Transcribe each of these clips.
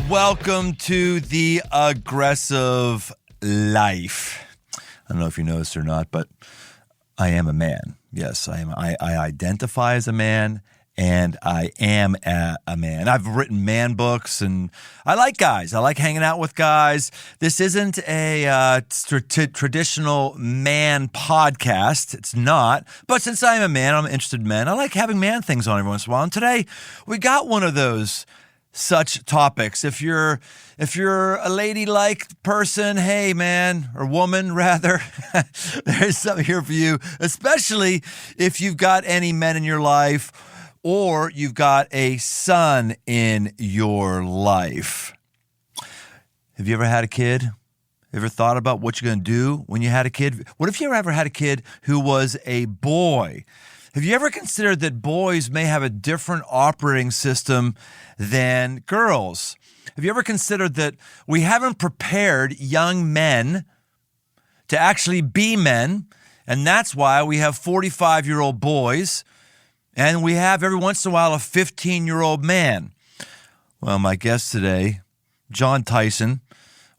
Welcome to the aggressive life. I don't know if you know this or not, but I am a man. Yes, I am. I identify as a man, and I am a man. I've written man books, and I like guys. I like hanging out with guys. This isn't a traditional man podcast. It's not. But since I'm a man, I'm interested in men. I like having man things on every once in a while. And today, we got one of those such topics. If you're a ladylike person, hey man, or woman rather, there's something here for you, especially if you've got any men in your life or you've got a son in your life. Have you ever had a kid? Ever thought about what you're going to do when you had a kid? What if you ever had a kid who was a boy? Have you ever considered that boys may have a different operating system than girls? Have you ever considered that we haven't prepared young men to actually be men, and that's why we have 45-year-old boys, and we have every once in a while a 15-year-old man? Well, my guest today, Jon Tyson,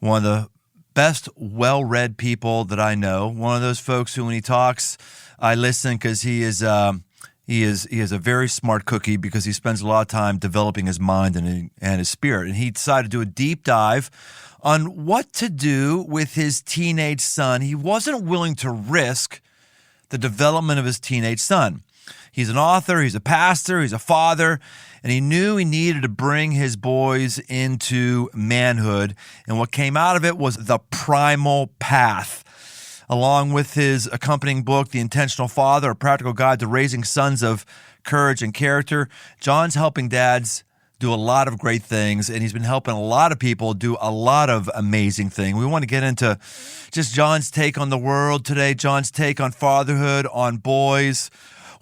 one of the best well-read people that I know, one of those folks who when he talks, I listen because he is a very smart cookie because he spends a lot of time developing his mind and his spirit. And he decided to do a deep dive on what to do with his teenage son. He wasn't willing to risk the development of his teenage son. He's an author, he's a pastor, he's a father, and he knew he needed to bring his boys into manhood. And what came out of it was the Primal Path. Along with his accompanying book, The Intentional Father, A Practical Guide to Raising Sons of Courage and Character, Jon's helping dads do a lot of great things, and he's been helping a lot of people do a lot of amazing things. We want to get into just Jon's take on the world today, Jon's take on fatherhood, on boys.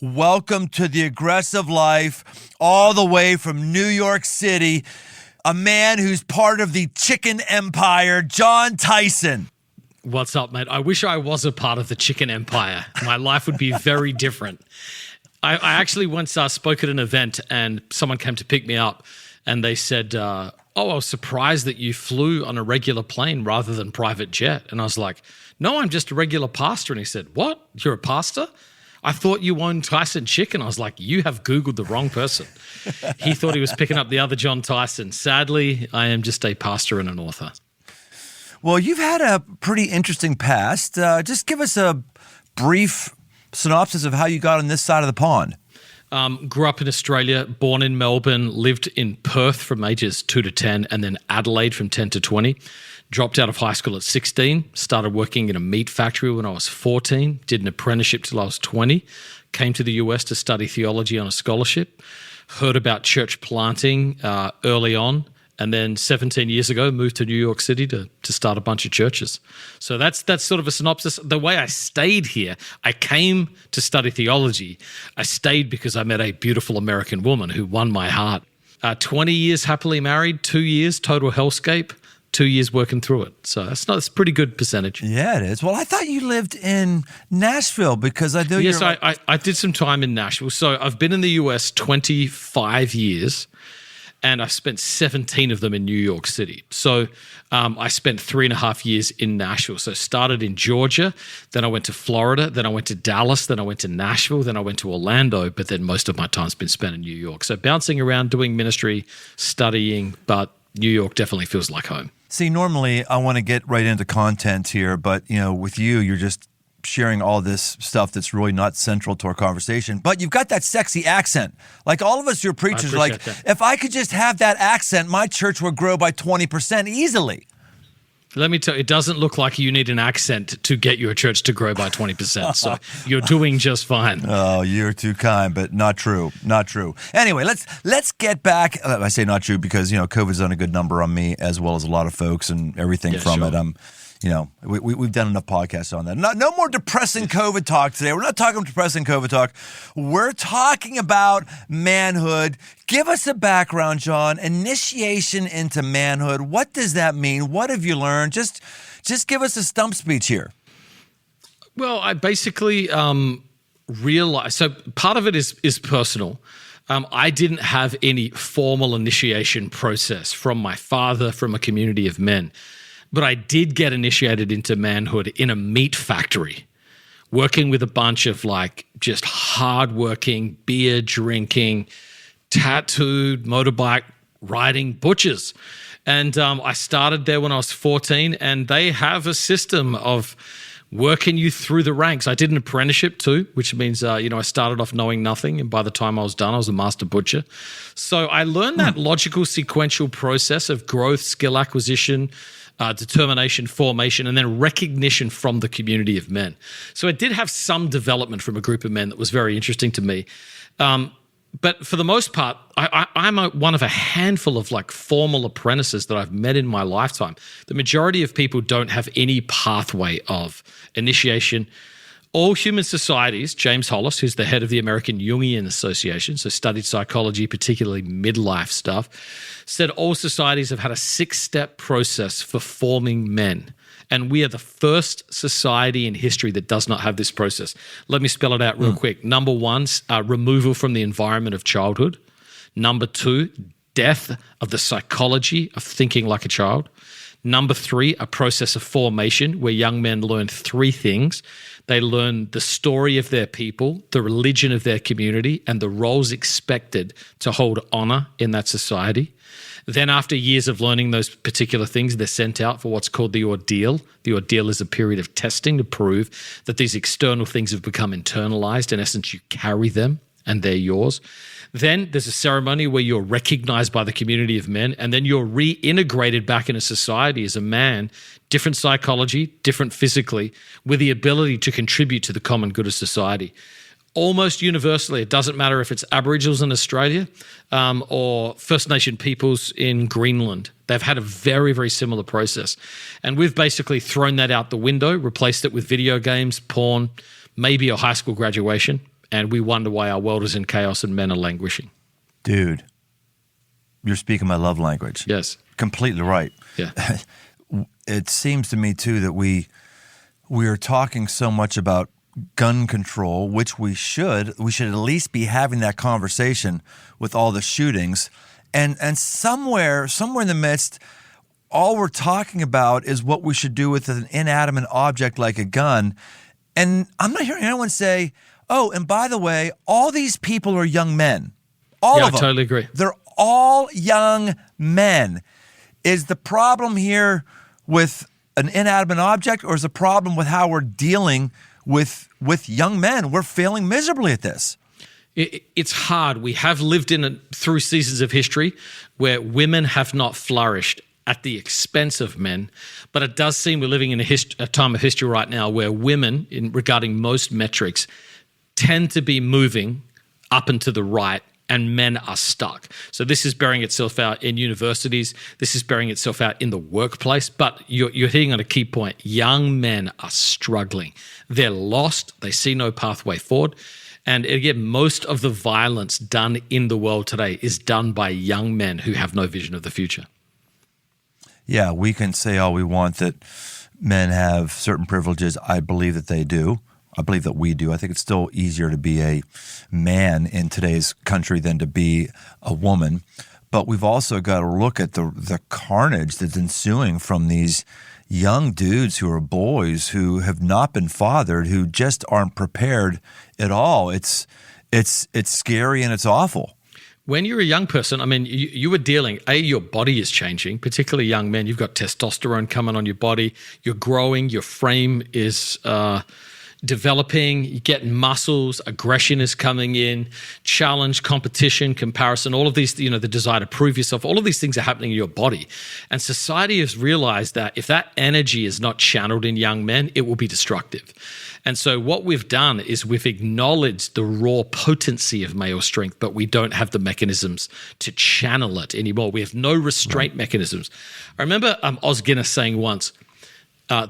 Welcome to the aggressive life, all the way from New York City, a man who's part of the chicken empire, Jon Tyson. What's up, mate? I wish I was a part of the chicken empire. My life would be very different. I actually once spoke at an event and someone came to pick me up and they said, I was surprised that you flew on a regular plane rather than private jet. And I was like, no, I'm just a regular pastor. And he said, what? You're a pastor? I thought you owned Tyson Chicken. I was like, you have Googled the wrong person. He thought he was picking up the other Jon Tyson. Sadly, I am just a pastor and an author. Well, you've had a pretty interesting past. Just give us a brief synopsis of how you got on this side of the pond. Grew up in Australia, born in Melbourne, lived in Perth from ages 2 to 10, and then Adelaide from 10 to 20. Dropped out of high school at 16, started working in a meat factory when I was 14, did an apprenticeship till I was 20, came to the US to study theology on a scholarship, heard about church planting early on, and then 17 years ago, moved to New York City to start a bunch of churches. So that's sort of a synopsis. The way I stayed here, I came to study theology. I stayed because I met a beautiful American woman who won my heart. 20 years happily married, 2 years total hellscape, 2 years working through it. So that's a pretty good percentage. Yeah, it is. Well, I thought you lived in Nashville because I know Yes, I did some time in Nashville. So I've been in the US 25 years. And I spent 17 of them in New York City. So I spent 3.5 years in Nashville. So started in Georgia, then I went to Florida, then I went to Dallas, then I went to Nashville, then I went to Orlando, but then most of my time's been spent in New York. So bouncing around, doing ministry, studying, but New York definitely feels like home. See, normally I want to get right into content here, but with you, you're just sharing all this stuff that's really not central to our conversation, but you've got that sexy accent. Like all of us who are preachers, like that. If I could just have that accent, my church would grow by 20% easily. Let me tell you, it doesn't look like you need an accent to get your church to grow by 20%. So you're doing just fine. Oh, you're too kind, but not true. Not true. Anyway, let's get back. I say not true because, COVID's done a good number on me as well as a lot of folks and everything from it. We've done enough podcasts on that. No more depressing COVID talk today. We're not talking depressing COVID talk. We're talking about manhood. Give us a background, Jon. Initiation into manhood. What does that mean? What have you learned? Just give us a stump speech here. Well, I basically realized. So part of it is personal. I didn't have any formal initiation process from my father, from a community of men. But I did get initiated into manhood in a meat factory, working with a bunch of like just hardworking, beer drinking, tattooed, motorbike riding butchers. And I started there when I was 14, and they have a system of working you through the ranks. I did an apprenticeship too, which means, I started off knowing nothing. And by the time I was done, I was a master butcher. So I learned that logical sequential process of growth, skill acquisition, determination, formation, and then recognition from the community of men. So I did have some development from a group of men that was very interesting to me. But for the most part, I'm one of a handful of like formal apprentices that I've met in my lifetime. The majority of people don't have any pathway of initiation. All human societies, James Hollis, who's the head of the American Jungian Association, so studied psychology, particularly midlife stuff, said all societies have had a 6-step process for forming men. And we are the first society in history that does not have this process. Let me spell it out real quick. Number 1, removal from the environment of childhood. Number 2, death of the psychology of thinking like a child. Number 3, a process of formation where young men learn 3 things. They learn the story of their people, the religion of their community, and the roles expected to hold honor in that society. Then after years of learning those particular things, they're sent out for what's called the ordeal. The ordeal is a period of testing to prove that these external things have become internalized. In essence, you carry them and they're yours. Then there's a ceremony where you're recognized by the community of men, and then you're reintegrated back into society as a man, different psychology, different physically, with the ability to contribute to the common good of society. Almost universally, it doesn't matter if it's Aboriginals in Australia or First Nation peoples in Greenland. They've had a very, very similar process. And we've basically thrown that out the window, replaced it with video games, porn, maybe a high school graduation, and we wonder why our world is in chaos and men are languishing. Dude, you're speaking my love language. Yes. Completely right. Yeah. It seems to me, too, that we are talking so much about gun control, which we should at least be having that conversation with all the shootings. And somewhere in the midst, all we're talking about is what we should do with an inanimate object like a gun. And I'm not hearing anyone say, oh, and by the way, all these people are young men. All of them. I totally agree. They're all young men. Is the problem here with an inanimate object, or is the problem with how we're dealing with young men? We're failing miserably at this. It's hard. We have lived through seasons of history where women have not flourished at the expense of men, but it does seem we're living in a time of history right now where women, regarding most metrics, tend to be moving up and to the right, and men are stuck. So this is bearing itself out in universities. This is bearing itself out in the workplace. But you're hitting on a key point. Young men are struggling. They're lost. They see no pathway forward. And again, most of the violence done in the world today is done by young men who have no vision of the future. Yeah, we can say all we want that men have certain privileges. I believe that they do. I believe that we do. I think it's still easier to be a man in today's country than to be a woman. But we've also got to look at the carnage that's ensuing from these young dudes who are boys who have not been fathered, who just aren't prepared at all. It's scary and it's awful. When you're a young person, I mean, you were dealing, your body is changing, particularly young men. You've got testosterone coming on your body. You're growing. Your frame is developing, you get muscles, aggression is coming in, challenge, competition, comparison, all of these, the desire to prove yourself, all of these things are happening in your body. And society has realized that if that energy is not channeled in young men, it will be destructive. And so what we've done is we've acknowledged the raw potency of male strength, but we don't have the mechanisms to channel it anymore. We have no restraint mechanisms. I remember Os Guinness saying once,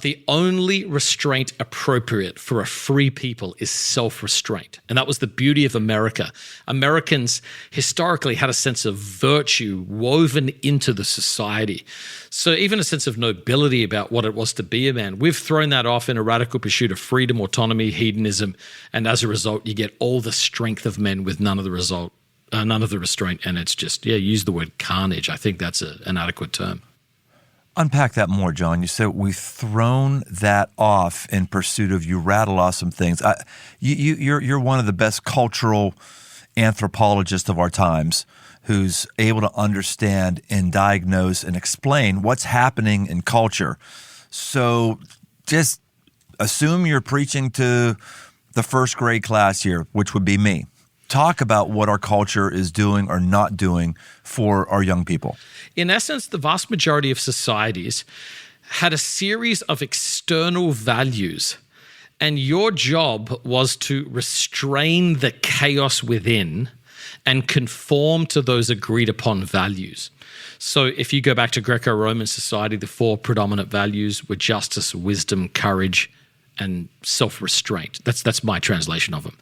the only restraint appropriate for a free people is self-restraint. And that was the beauty of America. Americans historically had a sense of virtue woven into the society. So even a sense of nobility about what it was to be a man. We've thrown that off in a radical pursuit of freedom, autonomy, hedonism. And as a result, you get all the strength of men with none of the result. none of the restraint, and it's just, use the word carnage. I think that's an adequate term. Unpack that more, John. You said we've thrown that off in pursuit of, you rattle off some things. You're one of the best cultural anthropologists of our times who's able to understand and diagnose and explain what's happening in culture. So just assume you're preaching to the first grade class here, which would be me. Talk about what our culture is doing or not doing for our young people. In essence, the vast majority of societies had a series of external values, and your job was to restrain the chaos within and conform to those agreed upon values. So if you go back to Greco-Roman society, the four predominant values were justice, wisdom, courage, and self-restraint. That's my translation of them.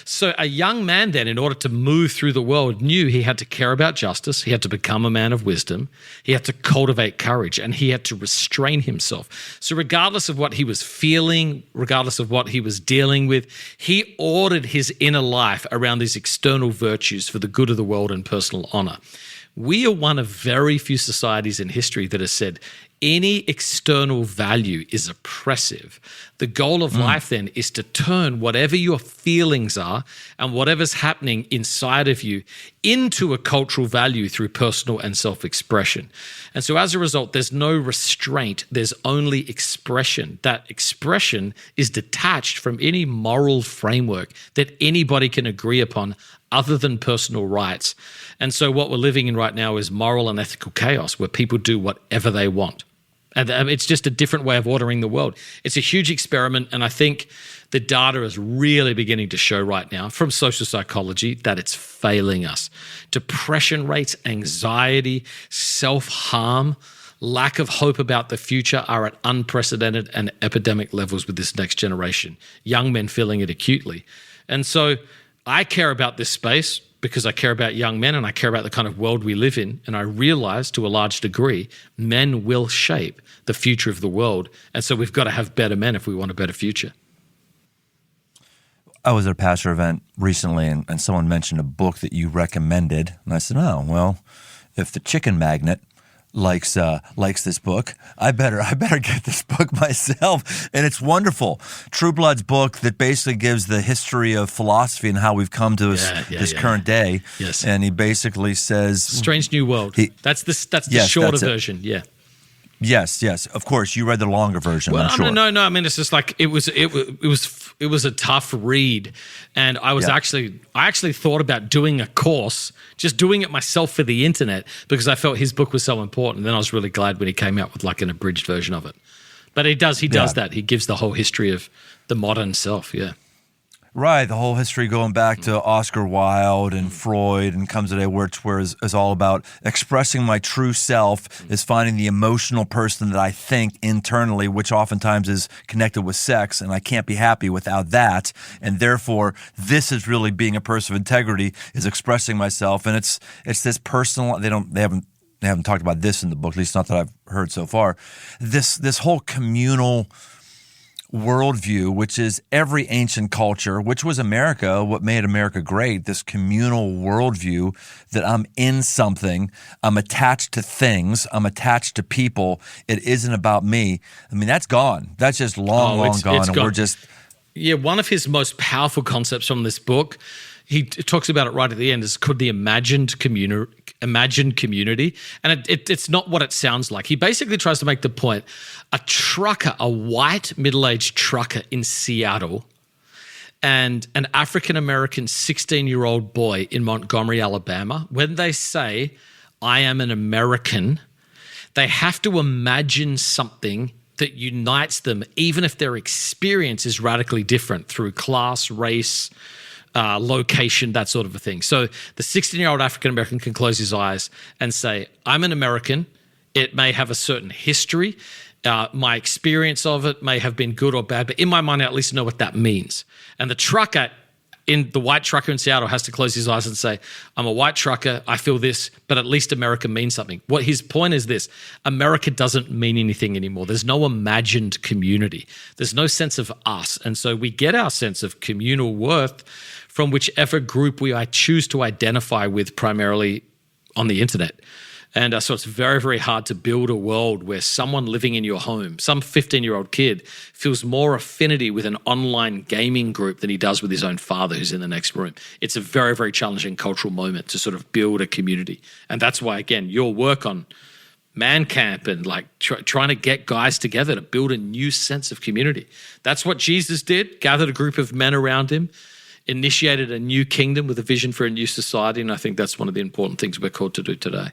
So a young man then, in order to move through the world, knew he had to care about justice, he had to become a man of wisdom, he had to cultivate courage, and he had to restrain himself. So regardless of what he was feeling, regardless of what he was dealing with, he ordered his inner life around these external virtues for the good of the world and personal honor. We are one of very few societies in history that has said any external value is oppressive. The goal of life then is to turn whatever your feelings are and whatever's happening inside of you into a cultural value through personal and self-expression. And so as a result, there's no restraint, there's only expression. That expression is detached from any moral framework that anybody can agree upon other than personal rights. And so what we're living in right now is moral and ethical chaos where people do whatever they want. And it's just a different way of ordering the world. It's a huge experiment, and I think the data is really beginning to show right now from social psychology that it's failing us. Depression rates, anxiety, self-harm, lack of hope about the future are at unprecedented and epidemic levels with this next generation. Young men feeling it acutely. And so I care about this space because I care about young men and I care about the kind of world we live in. And I realize to a large degree, men will shape the future of the world. And so we've got to have better men if we want a better future. I was at a pastor event recently and someone mentioned a book that you recommended. And I said, oh, well, if the chicken magnet likes this book, I better get this book myself. And it's wonderful. True Blood's book that basically gives the history of philosophy and how we've come to this current day. Yes. And he basically says Strange New World. That's the shorter version. Yeah. Yes. Of course, you read the longer version. Well, I'm sure. No. I mean, it's just like it was a tough read, and I actually thought about doing a course, just doing it myself for the internet because I felt his book was so important. And then I was really glad when he came out with like an abridged version of it. But he does that. He gives the whole history of the modern self. Yeah. Right, the whole history going back to Oscar Wilde and Freud and comes today where is all about expressing my true self, is finding the emotional person that I think internally, which oftentimes is connected with sex, and I can't be happy without that. And therefore, this is really being a person of integrity, is expressing myself. And it's this personal, they haven't talked about this in the book, at least not that I've heard so far. This whole communal worldview, which is every ancient culture, which was America, what made America great, this communal worldview that I'm in something, I'm attached to things, I'm attached to people, it isn't about me. I mean, that's gone. That's just long gone. And we're just... Yeah, one of his most powerful concepts from this book, he talks about it right at the end, is called the imagined community. And it's not what it sounds like. He basically tries to make the point, a white middle-aged trucker in Seattle and an African-American 16-year-old boy in Montgomery, Alabama, when they say, I am an American, they have to imagine something that unites them, even if their experience is radically different through class, race, location, that sort of a thing. So the 16-year-old African-American can close his eyes and say, I'm an American. It may have a certain history. My experience of it may have been good or bad, but in my mind, I at least know what that means. And the white trucker in Seattle has to close his eyes and say, I'm a white trucker, I feel this, but at least America means something. What his point is this, America doesn't mean anything anymore. There's no imagined community. There's no sense of us. And so we get our sense of communal worth from whichever group I choose to identify with primarily on the internet. And so it's very, very hard to build a world where someone living in your home, some 15-year-old kid, feels more affinity with an online gaming group than he does with his own father who's in the next room. It's a very, very challenging cultural moment to sort of build a community. And that's why, again, your work on Man Camp and like trying to get guys together to build a new sense of community. That's what Jesus did, gathered a group of men around him, initiated a new kingdom with a vision for a new society. And I think that's one of the important things we're called to do today.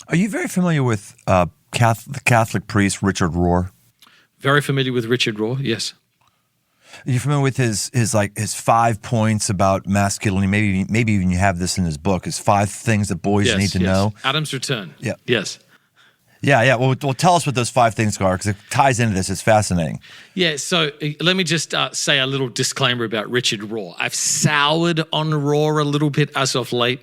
Are you very familiar with the Catholic priest Richard Rohr? Very familiar with Richard Rohr, yes. Are you familiar with his 5 points about masculinity? Maybe even you have this in his book. His 5 things that boys need to know. Adam's Return. Yeah. Yes. Yeah. Well, tell us what those 5 things are because it ties into this. It's fascinating. Yeah. So let me just say a little disclaimer about Richard Rohr. I've soured on Rohr a little bit as of late.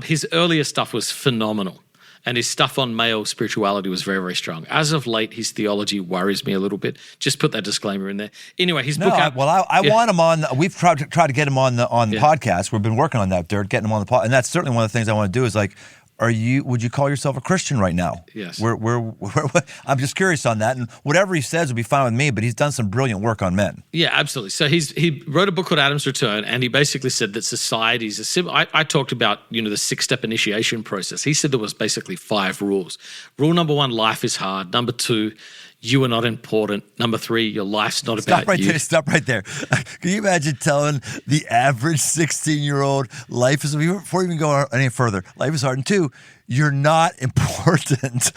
His earlier stuff was phenomenal. And his stuff on male spirituality was very, very strong. As of late, his theology worries me a little bit. Just put that disclaiper in there. Anyway, his book. I want him on. We've tried to get him on the podcast. We've been working on that, Dirt, getting him on the podcast, and that's certainly one of the things I want to do. Is like, would you call yourself a Christian right now? Yes. I'm just curious on that, and whatever he says will be fine with me. But he's done some brilliant work on men. Yeah, absolutely. So he wrote a book called Adam's Return, and he basically said that societies are similar. I talked about the 6-step initiation process. He said there was basically 5 rules. Rule number 1: life is hard. Number 2: you are not important. Number 3: your life's not about you. Stop right there. Can you imagine telling the average 16-year-old life is, before you even go any further, life is hard. And 2, you're not important.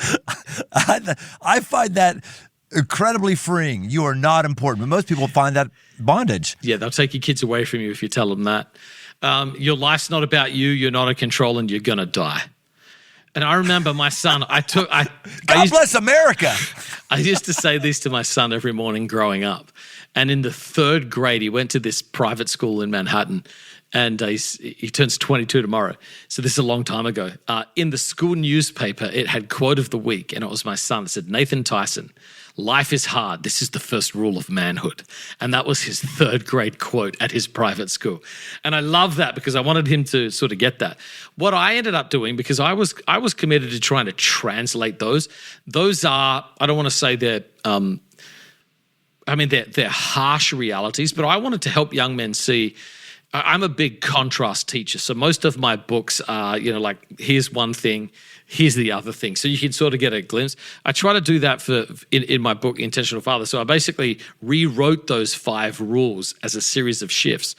I find that incredibly freeing. You are not important. But most people find that bondage. Yeah, they'll take your kids away from you if you tell them that. Your life's not about you. You're not in control and you're going to die. And I remember my son, God bless America. I used to say this to my son every morning growing up. And in the 3rd grade, he went to this private school in Manhattan, and he turns 22 tomorrow. So this is a long time ago. In the school newspaper, it had quote of the week, and it was my son. It said, Nathan Tyson, life is hard. This is the first rule of manhood. And that was his 3rd grade quote at his private school. And I love that because I wanted him to sort of get that. What I ended up doing, because I was committed to trying to translate those are, I don't want to say they're harsh realities, but I wanted to help young men see. I'm a big contrast teacher. So most of my books are, like here's one thing, here's the other thing. So you can sort of get a glimpse. I try to do that in my book, Intentional Father. So I basically rewrote those 5 rules as a series of shifts.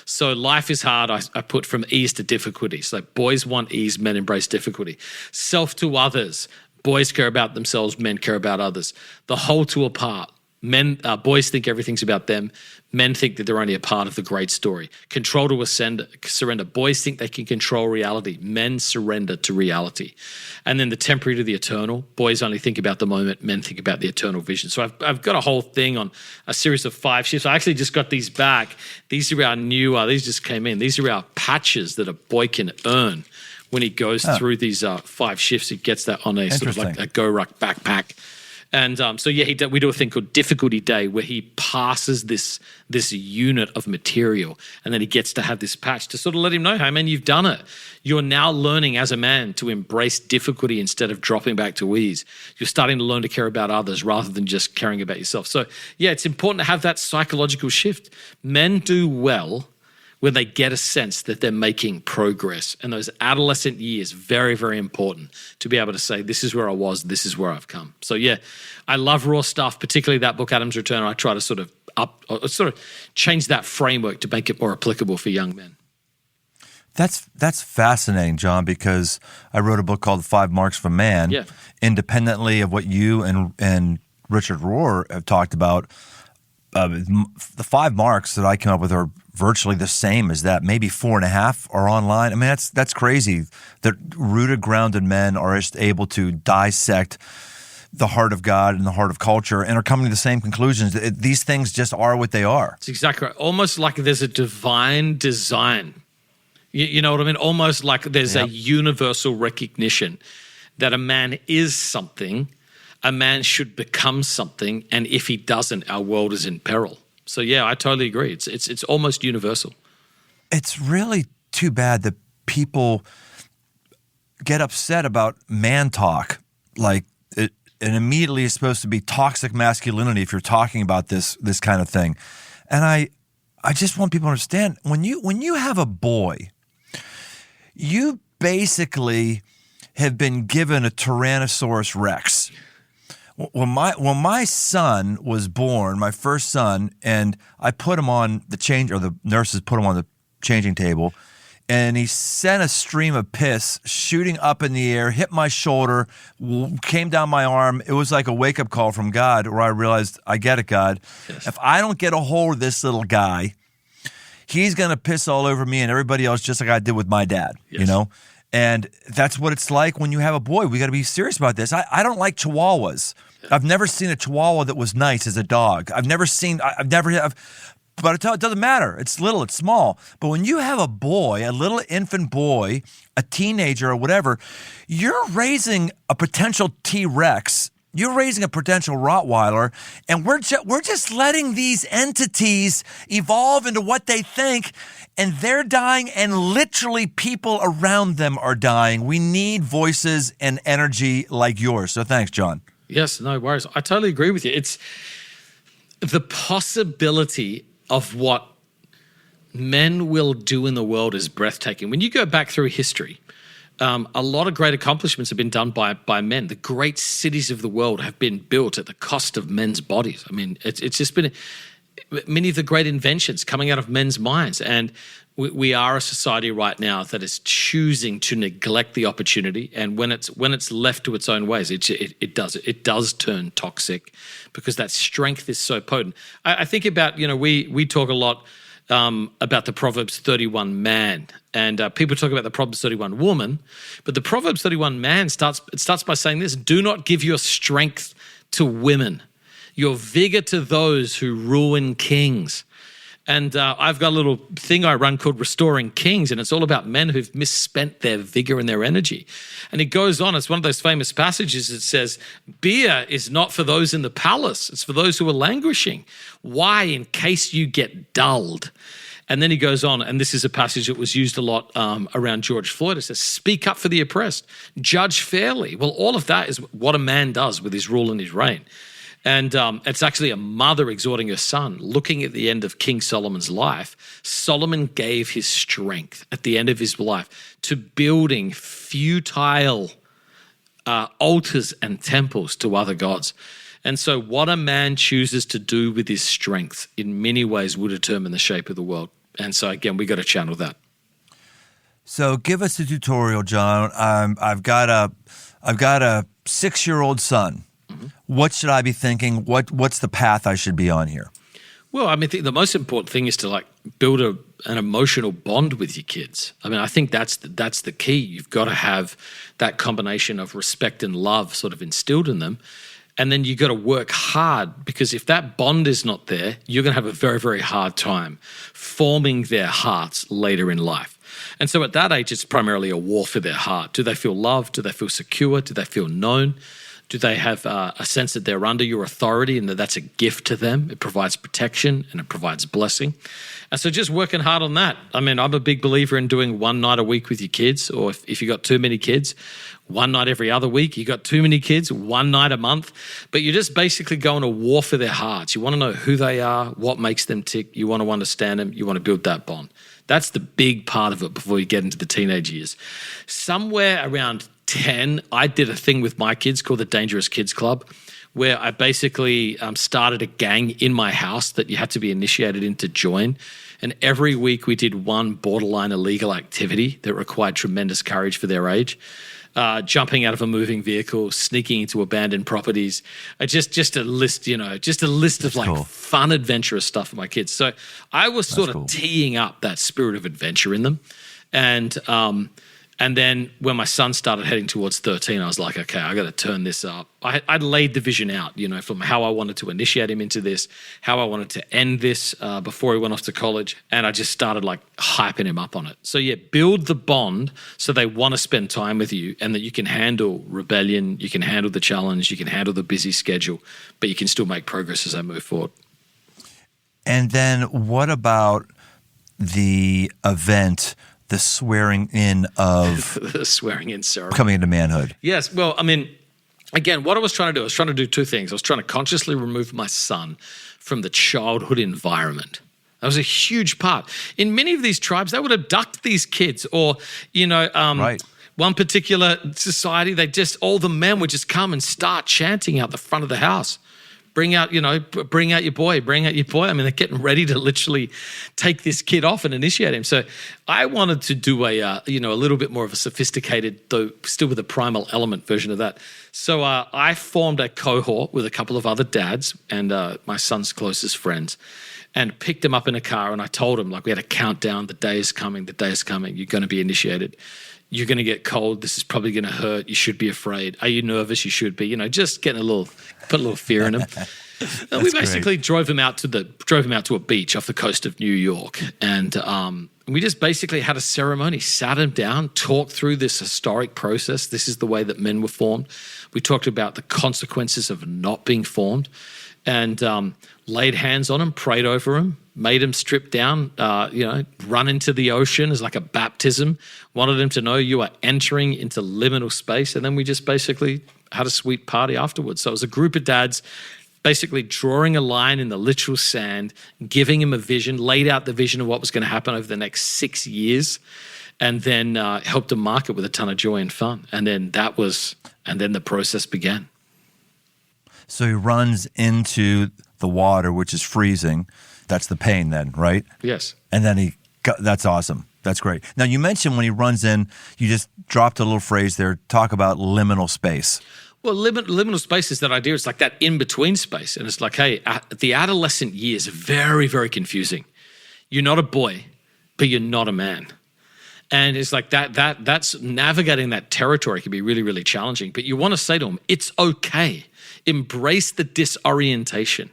So life is hard, I put from ease to difficulty. So boys want ease, men embrace difficulty. Self to others, boys care about themselves, men care about others. The whole to a part. Boys think everything's about them. Men think that they're only a part of the great story. Control to surrender. Boys think they can control reality. Men surrender to reality. And then the temporary to the eternal. Boys only think about the moment. Men think about the eternal vision. So I've got a whole thing on a series of 5 shifts. I actually just got these back. These are our new, these just came in. These are our patches that a boy can earn when he goes through these 5 shifts. He gets that on a sort of like a Go-Ruck backpack. And we do a thing called Difficulty Day where he passes this unit of material and then he gets to have this patch to sort of let him know, hey, man, you've done it. You're now learning as a man to embrace difficulty instead of dropping back to ease. You're starting to learn to care about others rather than just caring about yourself. So, yeah, it's important to have that psychological shift. Men do well when they get a sense that they're making progress. And those adolescent years, very, very important to be able to say, this is where I was, this is where I've come. So yeah, I love Raw stuff, particularly that book, Adam's Return. I try to sort of change that framework to make it more applicable for young men. That's fascinating, John, because I wrote a book called 5 Marks for Man, independently of what you and Richard Rohr have talked about. The 5 marks that I came up with are virtually the same as that. Maybe 4.5 are online. I mean, that's crazy that rooted, grounded men are just able to dissect the heart of God and the heart of culture and are coming to the same conclusions. These things just are what they are. It's exactly right. Almost like there's a divine design. You know what I mean? Almost like there's a universal recognition that a man is something, a man should become something, and if he doesn't, our world is in peril. So yeah, I totally agree. It's almost universal. It's really too bad that people get upset about man talk. Like it immediately is supposed to be toxic masculinity if you're talking about this kind of thing. And I just want people to understand, when you have a boy, you basically have been given a Tyrannosaurus Rex. When my son was born, my first son, and I put him on the nurses put him on the changing table, and he sent a stream of piss shooting up in the air, hit my shoulder, came down my arm. It was like a wake-up call from God, where I realized, I get it, God. Yes. If I don't get a hold of this little guy, he's going to piss all over me and everybody else, just like I did with my dad, yes. You know? And that's what it's like when you have a boy. We got to be serious about this. I don't like Chihuahuas. I've never seen a Chihuahua that was nice as a dog. But it doesn't matter. It's little, it's small. But when you have a boy, a little infant boy, a teenager or whatever, you're raising a potential T-Rex. You're raising a potential Rottweiler, and we're just letting these entities evolve into what they think, and they're dying, and literally people around them are dying. We need voices and energy like yours. So thanks, Jon. Yes, no worries. I totally agree with you. It's the possibility of what men will do in the world is breathtaking. When you go back through history, a lot of great accomplishments have been done by men. The great cities of the world have been built at the cost of men's bodies. I mean, it's just been many of the great inventions coming out of men's minds. And we are a society right now that is choosing to neglect the opportunity. And when it's left to its own ways, it does turn toxic, because that strength is so potent. I think about, we talk a lot about the Proverbs 31 man, and people talk about the Proverbs 31 woman, but the Proverbs 31 man starts by saying this: do not give your strength to women, your vigor to those who ruin kings. And I've got a little thing I run called Restoring Kings, and it's all about men who've misspent their vigor and their energy. And it goes on. It's one of those famous passages that says, beer is not for those in the palace. It's for those who are languishing. Why? In case you get dulled. And then he goes on, and this is a passage that was used a lot around George Floyd. It says, speak up for the oppressed, judge fairly. Well, all of that is what a man does with his rule and his reign. And it's actually a mother exhorting her son. Looking at the end of King Solomon's life, Solomon gave his strength at the end of his life to building futile altars and temples to other gods. And so what a man chooses to do with his strength in many ways will determine the shape of the world. And so, again, we got to channel that. So give us a tutorial, Jon. I've got a 6-year-old son. Mm-hmm. What should I be thinking? What's the path I should be on here? Well, I mean, I think the most important thing is to build an emotional bond with your kids. I mean, I think that's the key. You've got to have that combination of respect and love sort of instilled in them. And then you got to work hard, because if that bond is not there, you're going to have a very, very hard time forming their hearts later in life. And so at that age, it's primarily a war for their heart. Do they feel loved? Do they feel secure? Do they feel known? Do they have a sense that they're under your authority and that that's a gift to them? It provides protection and it provides blessing. And so just working hard on that. I mean, I'm a big believer in doing one night a week with your kids, or if you got too many kids, one night every other week. You got too many kids, one night a month. But you're just basically going to war for their hearts. You want to know who they are, what makes them tick. You want to understand them. You want to build that bond. That's the big part of it before you get into the teenage years. Somewhere around 10, I did a thing with my kids called the Dangerous Kids Club, where I basically started a gang in my house that you had to be initiated in to join. And every week we did one borderline illegal activity that required tremendous courage for their age. Jumping out of a moving vehicle, sneaking into abandoned properties, just a list, of cool. Fun, adventurous stuff for my kids. So I was sort of teeing up that spirit of adventure in them. And then when my son started heading towards 13, I was like, okay, I got to turn this up. I'd laid the vision out, from how I wanted to initiate him into this, how I wanted to end this before he went off to college. And I just started hyping him up on it. So yeah, build the bond so they want to spend time with you, and that you can handle rebellion, you can handle the challenge, you can handle the busy schedule, but you can still make progress as they move forward. And then what about the event, the swearing in of The swearing in ceremony. coming into manhood? Yes. Well, I mean, again, what I was trying to do, I was trying to do two things. I was trying to consciously remove my son from the childhood environment. That was a huge part. In many of these tribes, they would abduct these kids, or, Right. one particular society, all the men would just come and start chanting out the front of the house. Bring out your boy, bring out your boy. I mean, they're getting ready to literally take this kid off and initiate him. So I wanted to do a little bit more of a sophisticated, though still with a primal element version of that. So I formed a cohort with a couple of other dads and my son's closest friends, and picked him up in a car. And I told him, like, we had a countdown. The day is coming. You're going to be initiated. You're going to get cold. This is probably going to hurt. You should be afraid. Are you nervous? You should be. Just put a little fear in him. And we basically drove him out to a beach off the coast of New York, and we just basically had a ceremony. Sat him down, talked through this historic process. This is the way that men were formed. We talked about the consequences of not being formed, and laid hands on him, prayed over him, made him strip down, run into the ocean as like a baptism, wanted him to know you are entering into liminal space. And then we just basically had a sweet party afterwards. So it was a group of dads basically drawing a line in the literal sand, giving him a vision, laid out the vision of what was going to happen over the next 6 years, and then helped him mark it with a ton of joy and fun. And then the process began. So he runs into the water, which is freezing. That's the pain then, right? Yes. And then that's awesome. That's great. Now, you mentioned when he runs in, you just dropped a little phrase there, talk about liminal space. Well, liminal space is that idea. It's like that in-between space. And it's like, hey, the adolescent years are very, very confusing. You're not a boy, but you're not a man. And it's like that's navigating that territory can be really, really challenging. But you want to say to them, it's okay. Embrace the disorientation.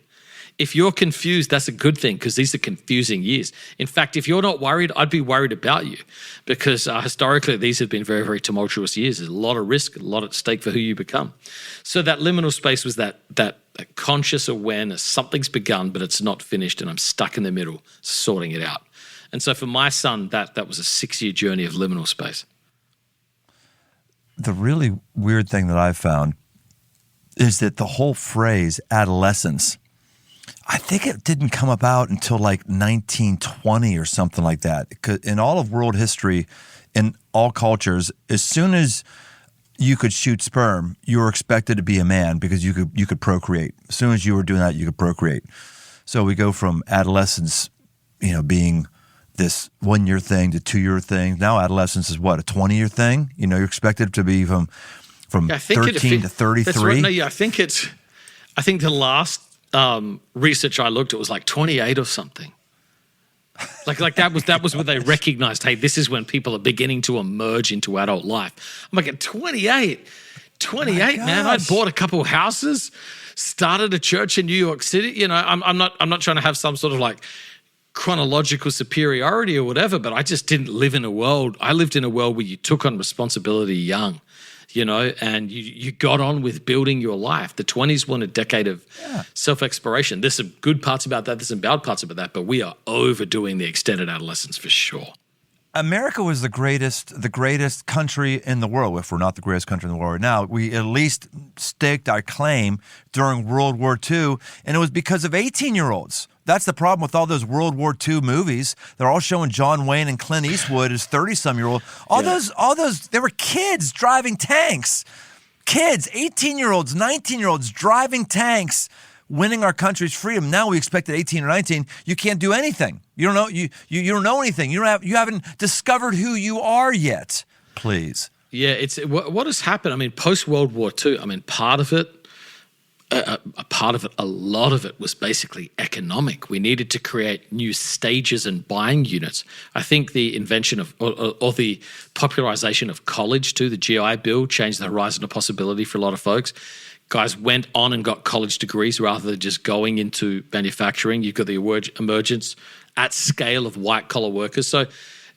If you're confused, that's a good thing, because these are confusing years. In fact, if you're not worried, I'd be worried about you, because historically these have been very, very tumultuous years. There's a lot of risk, a lot at stake for who you become. So that liminal space was that conscious awareness. Something's begun, but it's not finished, and I'm stuck in the middle, sorting it out. And so for my son, that was a 6-year journey of liminal space. The really weird thing that I've found is that the whole phrase adolescence, I think it didn't come about until like 1920 or something like that. In all of world history, in all cultures, as soon as you could shoot sperm, you were expected to be a man because you could procreate. As soon as you were doing that, you could procreate. So we go from adolescence, being this 1-year thing to 2-year thing. Now adolescence is what, a 20-year thing? You're expected to be from 13 to 33. That's right. No, yeah, I think the last research I looked at was like 28 or something. Like that was when they recognized, hey, this is when people are beginning to emerge into adult life. I'm like, at 28, man, I bought a couple of houses, started a church in New York City. I'm not trying to have some sort of like chronological superiority or whatever, but I just didn't live in a world. I lived in a world where you took on responsibility young, and you got on with building your life. The 20s were a decade of self-exploration. There's some good parts about that. There's some bad parts about that, but we are overdoing the extended adolescence for sure. America was the greatest country in the world. If we're not the greatest country in the world right now, we at least staked our claim during World War II, and it was because of 18-year-olds. That's the problem with all those World War II movies. They're all showing John Wayne and Clint Eastwood as 30-some-year-old. All those, they were kids driving tanks. Kids, 18-year-olds, 19-year-olds driving tanks, winning our country's freedom. Now we expect at 18 or 19, you can't do anything. You don't know. You don't know anything. You haven't discovered who you are yet. Please. Yeah, it's what has happened. I mean, post World War II. I mean, part of it, a lot of it was basically economic. We needed to create new stages and buying units. I think the invention of or the popularization of college too, the GI Bill, changed the horizon of possibility for a lot of folks. Guys went on and got college degrees rather than just going into manufacturing. You've got the emergence at scale of white-collar workers. So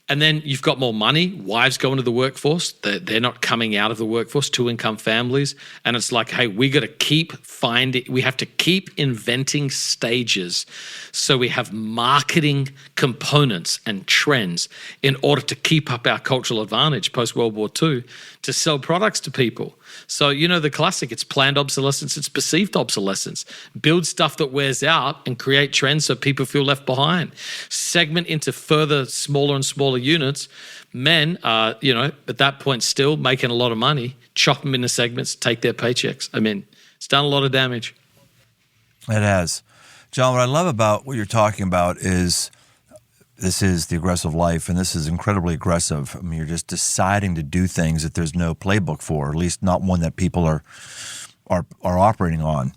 And then you've got more money, wives go into the workforce, they're not coming out of the workforce, two-income families. And it's like, hey, we have to keep inventing stages so we have marketing components and trends in order to keep up our cultural advantage post-World War II to sell products to people. So, the classic, it's planned obsolescence, it's perceived obsolescence. Build stuff that wears out and create trends so people feel left behind. Segment into further smaller and smaller units. Men are, at that point still making a lot of money, chop them into segments, take their paychecks. I mean, it's done a lot of damage. It has. Jon, what I love about what you're talking about is this is the aggressive life, and this is incredibly aggressive. I mean, you're just deciding to do things that there's no playbook for, or at least not one that people are operating on.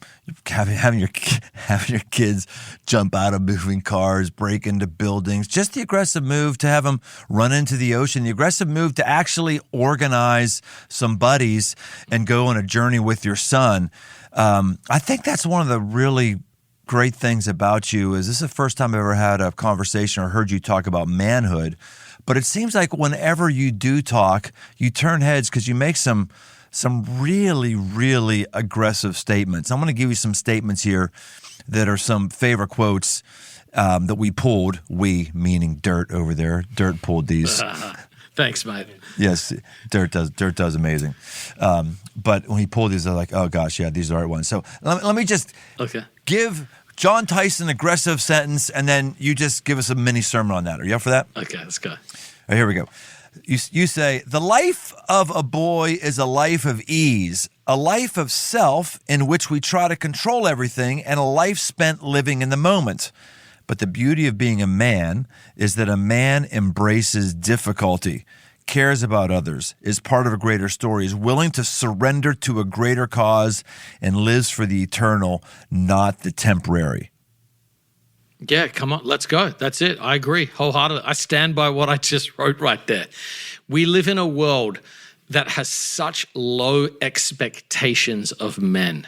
Having your kids jump out of moving cars, break into buildings, just the aggressive move to have them run into the ocean, the aggressive move to actually organize some buddies and go on a journey with your son. I think that's one of the really great things about you. Is this is the first time I've ever had a conversation or heard you talk about manhood, but it seems like whenever you do talk, you turn heads because you make some really, really aggressive statements. I'm going to give you some statements here that are some favorite quotes that we pulled. We, meaning Dirt over there. Dirt pulled these. Thanks, mate. Yes, Dirt does amazing. But when he pulled these, I'm like, oh gosh, yeah, these are the right ones. So let me just give Jon Tyson an aggressive sentence, and then you just give us a mini sermon on that. Are you up for that? Okay, let's go. All right, here we go. You say, the life of a boy is a life of ease, a life of self in which we try to control everything, and a life spent living in the moment. But the beauty of being a man is that a man embraces difficulty, cares about others, is part of a greater story, is willing to surrender to a greater cause, and lives for the eternal, not the temporary. Yeah, come on, let's go. That's it. I agree wholeheartedly. I stand by what I just wrote right there. We live in a world that has such low expectations of men.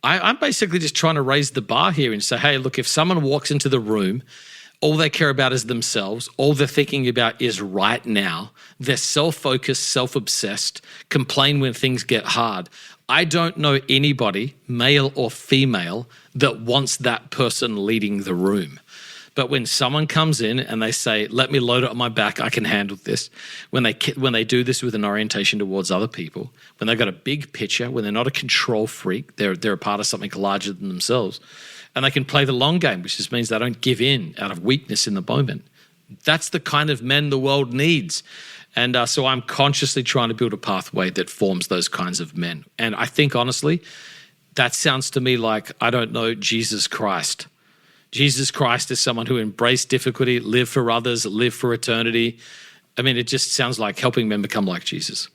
I'm basically just trying to raise the bar here and say, hey, look, if someone walks into the room, all they care about is themselves. All they're thinking about is right now. They're self-focused, self-obsessed, complain when things get hard. I don't know anybody, male or female, that wants that person leading the room. But when someone comes in and they say, let me load it on my back, I can handle this. When they do this with an orientation towards other people, when they've got a big picture, when they're not a control freak, they're a part of something larger than themselves. And they can play the long game, which just means they don't give in out of weakness in the moment. That's the kind of men the world needs. And so I'm consciously trying to build a pathway that forms those kinds of men. And I think, honestly, that sounds to me like, I don't know, Jesus Christ. Jesus Christ is someone who embraced difficulty, lived for others, lived for eternity. I mean, it just sounds like helping men become like Jesus.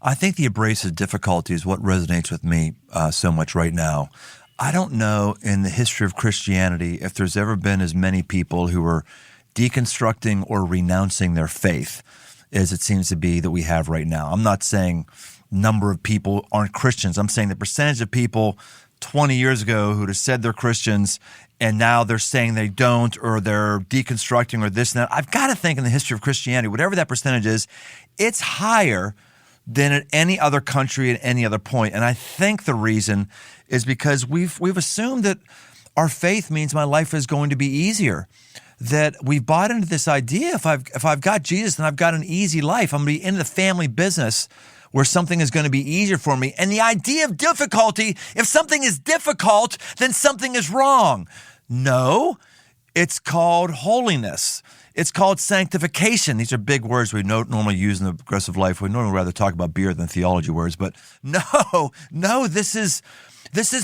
I think the embrace of difficulty is what resonates with me so much right now. I don't know in the history of Christianity if there's ever been as many people who are deconstructing or renouncing their faith as it seems to be that we have right now. I'm not saying number of people aren't Christians. I'm saying the percentage of people 20 years ago who'd have said they're Christians and now they're saying they don't, or they're deconstructing, or this and that. I've got to think in the history of Christianity, whatever that percentage is, it's higher than at any other country at any other point. And I think the reason is because we've assumed that our faith means my life is going to be easier. That we've bought into this idea, if I've got Jesus, then I've got an easy life. I'm going to be in the family business where something is going to be easier for me. And the idea of difficulty, if something is difficult, then something is wrong. No, it's called holiness. It's called sanctification. These are big words we don't normally use in the progressive life. We normally rather talk about beer than theology words. But no, this is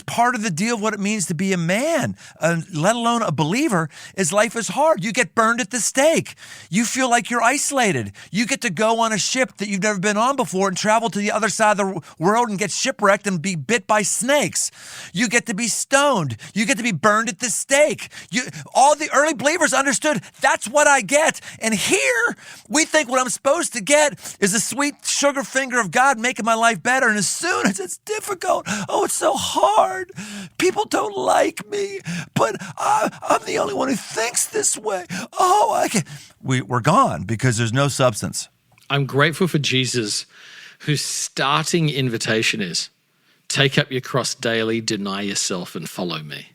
part of the deal of what it means to be a man, let alone a believer, is life is hard. You get burned at the stake. You feel like you're isolated. You get to go on a ship that you've never been on before and travel to the other side of the world and get shipwrecked and be bit by snakes. You get to be stoned. You get to be burned at the stake. All the early believers understood that's what I get. And here we think what I'm supposed to get is a sweet sugar finger of God making my life better. And as soon as it's difficult, oh, it's so hard. hard. People don't like me, but I'm the only one who thinks this way. Oh, I can't. We're gone because there's no substance. I'm grateful for Jesus, whose starting invitation is, take up your cross daily, deny yourself, and follow me.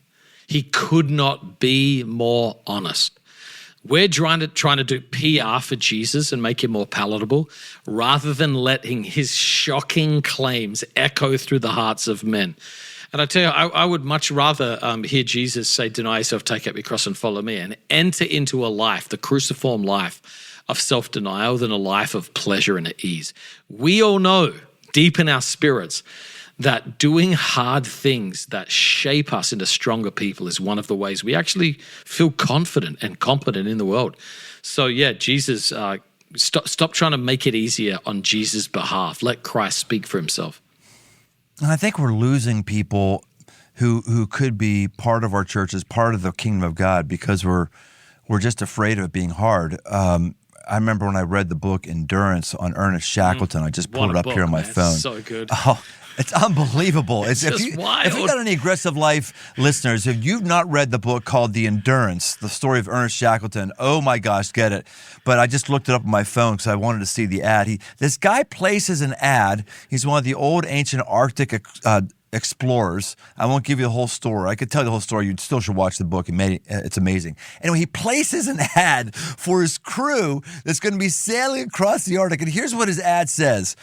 He could not be more honest. We're trying to do PR for Jesus and make him more palatable rather than letting his shocking claims echo through the hearts of men. And I tell you, I would much rather hear Jesus say, deny yourself, take up your cross and follow me, and enter into a life, the cruciform life of self-denial, than a life of pleasure and ease. We all know deep in our spirits that doing hard things that shape us into stronger people is one of the ways we actually feel confident and competent in the world. So yeah, Jesus, stop trying to make it easier on Jesus' behalf. Let Christ speak for himself. And I think we're losing people who could be part of our churches, part of the kingdom of God, because we're just afraid of it being hard. I remember when I read the book Endurance on Ernest Shackleton. I just pulled it up here on my phone. It's so good. Oh, it's unbelievable. It's just wild. If you got any Aggressive Life listeners, if you've not read the book called The Endurance, the story of Ernest Shackleton, oh my gosh, get it. But I just looked it up on my phone because I wanted to see the ad. This guy places an ad. He's one of the old ancient Arctic explorers. I won't give you the whole story. I could tell you the whole story. You still should watch the book. It's amazing. Anyway, he places an ad for his crew that's going to be sailing across the Arctic. And here's what his ad says.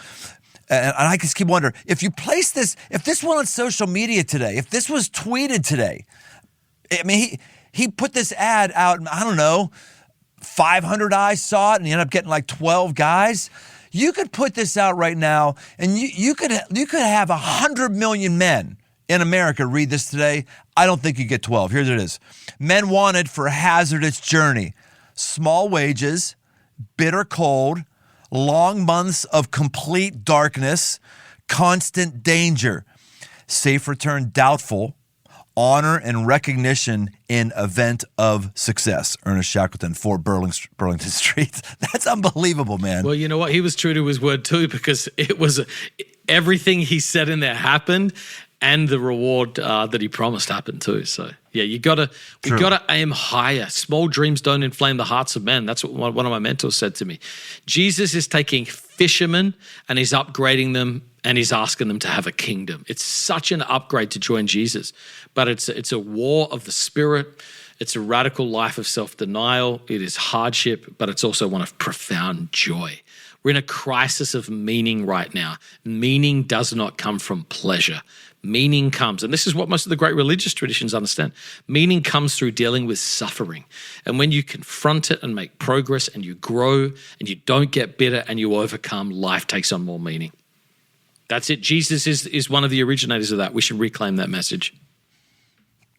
And I just keep wondering, if you place this, if this went on social media today, if this was tweeted today, I mean, he put this ad out, and I don't know, 500 eyes saw it, and he ended up getting like 12 guys. You could put this out right now, and you could have 100 million men in America read this today. I don't think you get 12. Here's what it is. Men wanted for a hazardous journey. Small wages, bitter cold, long months of complete darkness, constant danger, safe return doubtful, honor and recognition in event of success. Ernest Shackleton, 4 Burlington Street. That's unbelievable, man. Well, you know what? He was true to his word too, because it was everything he said in there happened, and the reward that he promised happened too. So yeah, we gotta aim higher. Small dreams don't inflame the hearts of men. That's what one of my mentors said to me. Jesus is taking fishermen and he's upgrading them, and he's asking them to have a kingdom. It's such an upgrade to join Jesus, but it's a war of the spirit. It's a radical life of self-denial. It is hardship, but it's also one of profound joy. We're in a crisis of meaning right now. Meaning does not come from pleasure. Meaning comes, and this is what most of the great religious traditions understand, meaning comes through dealing with suffering. And when you confront it and make progress and you grow and you don't get bitter and you overcome, life takes on more meaning. That's it. Jesus is one of the originators of that. We should reclaim that message.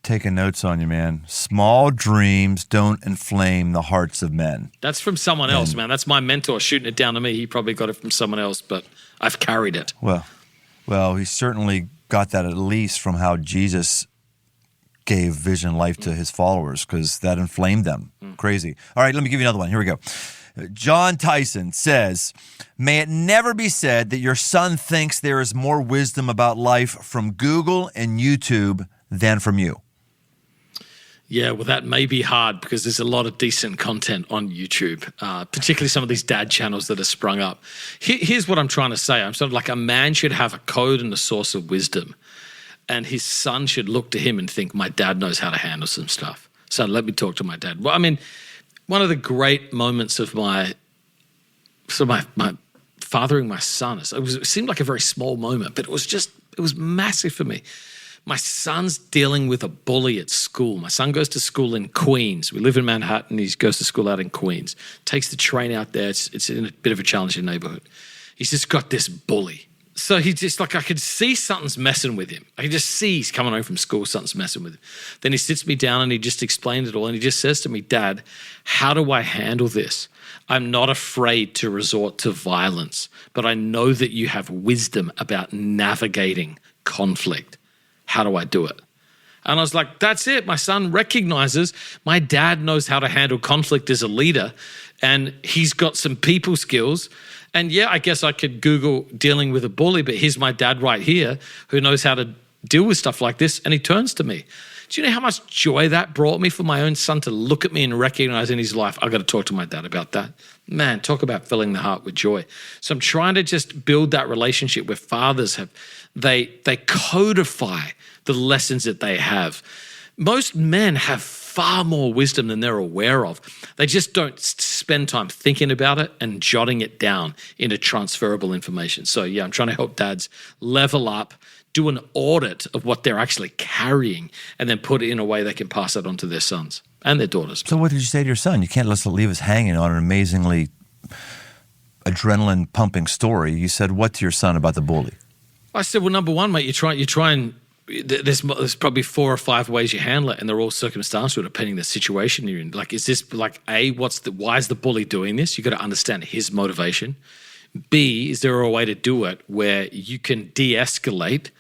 Taking notes on you, man. Small dreams don't inflame the hearts of men. That's from someone else, man. That's my mentor shooting it down to me. He probably got it from someone else, but I've carried it. Well, he certainly got that at least from how Jesus gave vision life to his followers, because that inflamed them. Crazy. All right, let me give you another one. Here we go. Jon Tyson says, may it never be said that your son thinks there is more wisdom about life from Google and YouTube than from you. Yeah, well, that may be hard because there's a lot of decent content on YouTube, particularly some of these dad channels that are sprung up. Here's what I'm trying to say. I'm sort of like, a man should have a code and a source of wisdom, and his son should look to him and think, my dad knows how to handle some stuff. So let me talk to my dad. Well, I mean, one of the great moments of my fathering my son, it seemed like a very small moment, but it was massive for me. My son's dealing with a bully at school. My son goes to school in Queens. We live in Manhattan. He goes to school out in Queens. Takes the train out there. It's in a bit of a challenging neighborhood. He's just got this bully. So he just, like, I could see something's messing with him. I could just see he's coming home from school, something's messing with him. Then he sits me down and he just explained it all. And he just says to me, Dad, how do I handle this? I'm not afraid to resort to violence, but I know that you have wisdom about navigating conflict. How do I do it? And I was like, that's it. My son recognizes my dad knows how to handle conflict as a leader, and he's got some people skills. And yeah, I guess I could Google dealing with a bully, but here's my dad right here who knows how to deal with stuff like this, and he turns to me. Do you know how much joy that brought me for my own son to look at me and recognize in his life, I've got to talk to my dad about that? Man, talk about filling the heart with joy. So I'm trying to just build that relationship where fathers have, they codify the lessons that they have. Most men have far more wisdom than they're aware of. They just don't spend time thinking about it and jotting it down into transferable information. So yeah, I'm trying to help dads level up, do an audit of what they're actually carrying, and then put it in a way they can pass that on to their sons and their daughters. So what did you say to your son? You can't leave us hanging on an amazingly adrenaline-pumping story. You said what to your son about the bully? I said, well, number one, mate, you try and there's probably 4 or 5 ways you handle it, and they're all circumstantial depending on the situation you're in. Like, is this like why is the bully doing this? You got to understand his motivation. B, is there a way to do it where you can de-escalate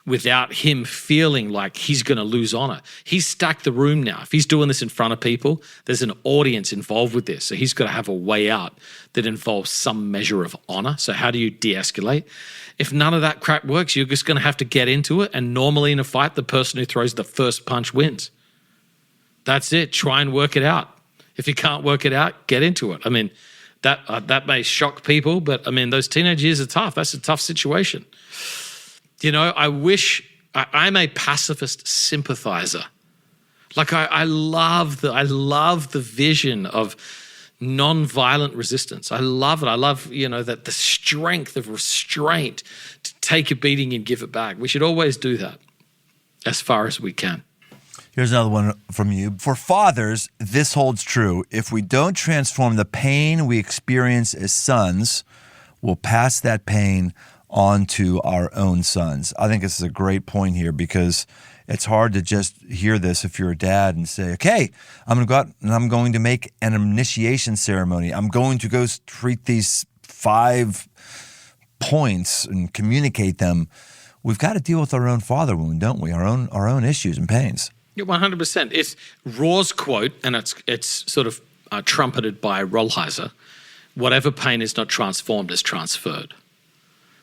without him feeling like he's going to lose honor? He's stacked the room now. If he's doing this in front of people, there's an audience involved with this. So he's got to have a way out that involves some measure of honor. So how do you de-escalate? If none of that crap works, you're just going to have to get into it. And normally in a fight, the person who throws the first punch wins. That's it. Try and work it out. If you can't work it out, get into it. I mean, that may shock people, but I mean, those teenage years are tough. That's a tough situation. You know, I'm a pacifist sympathizer. Like I love the vision of non-violent resistance. I love it. I love, that the strength of restraint to take a beating and give it back. We should always do that as far as we can. Here's another one from you. For fathers, this holds true. If we don't transform the pain we experience as sons, we'll pass that pain on to our own sons. I think this is a great point here because it's hard to just hear this if you're a dad and say, okay, I'm going to go out and I'm going to make an initiation ceremony. I'm going to go treat these 5 points and communicate them. We've got to deal with our own father wound, don't we? Our own issues and pains. Yeah, 100%. It's Raw's quote, and it's sort of trumpeted by Rollheiser. Whatever pain is not transformed is transferred.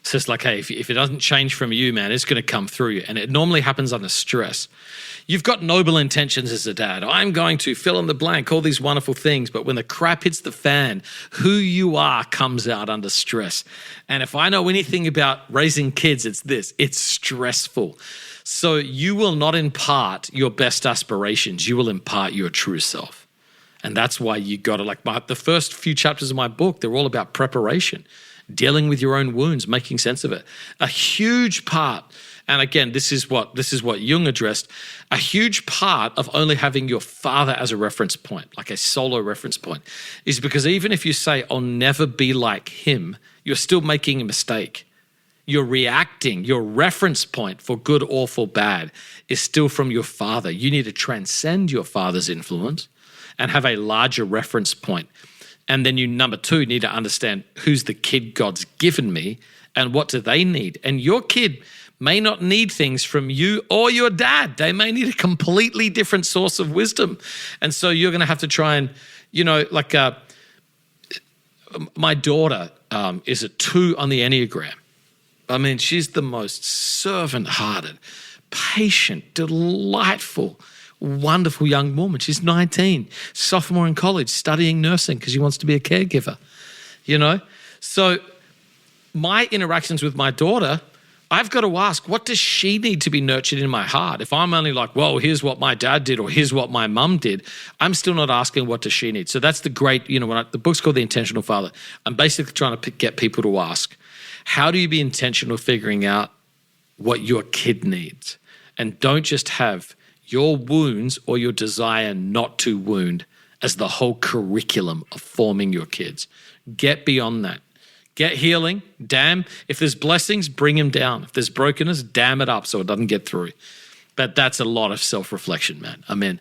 So it's like, hey, if it doesn't change from you, man, it's going to come through you. And it normally happens under stress. You've got noble intentions as a dad. I'm going to fill in the blank, all these wonderful things. But when the crap hits the fan, who you are comes out under stress. And if I know anything about raising kids, it's this. It's stressful. So you will not impart your best aspirations. You will impart your true self. And that's why you got to, the first few chapters of my book, they're all about preparation. Dealing with your own wounds, making sense of it. A huge part, and again, this is what Jung addressed, a huge part of only having your father as a reference point, like a solo reference point, is because even if you say, I'll never be like him, you're still making a mistake. You're reacting, your reference point for good or for bad is still from your father. You need to transcend your father's influence and have a larger reference point. And then you, number 2, need to understand who's the kid God's given me and what do they need. And your kid may not need things from you or your dad. They may need a completely different source of wisdom. And so you're going to have to try and, my daughter is a 2 on the Enneagram. I mean, she's the most servant-hearted, patient, delightful, wonderful young woman. She's 19, sophomore in college, studying nursing because she wants to be a caregiver, So my interactions with my daughter, I've got to ask, what does she need to be nurtured in my heart? If I'm only like, well, here's what my dad did or here's what my mum did, I'm still not asking what does she need. So that's the great, the book's called The Intentional Father. I'm basically trying to get people to ask, how do you be intentional figuring out what your kid needs? And don't just have your wounds or your desire not to wound as the whole curriculum of forming your kids. Get beyond that. Get healing. Damn, if there's blessings, bring them down. If there's brokenness, dam it up so it doesn't get through. But that's a lot of self-reflection, man. I mean,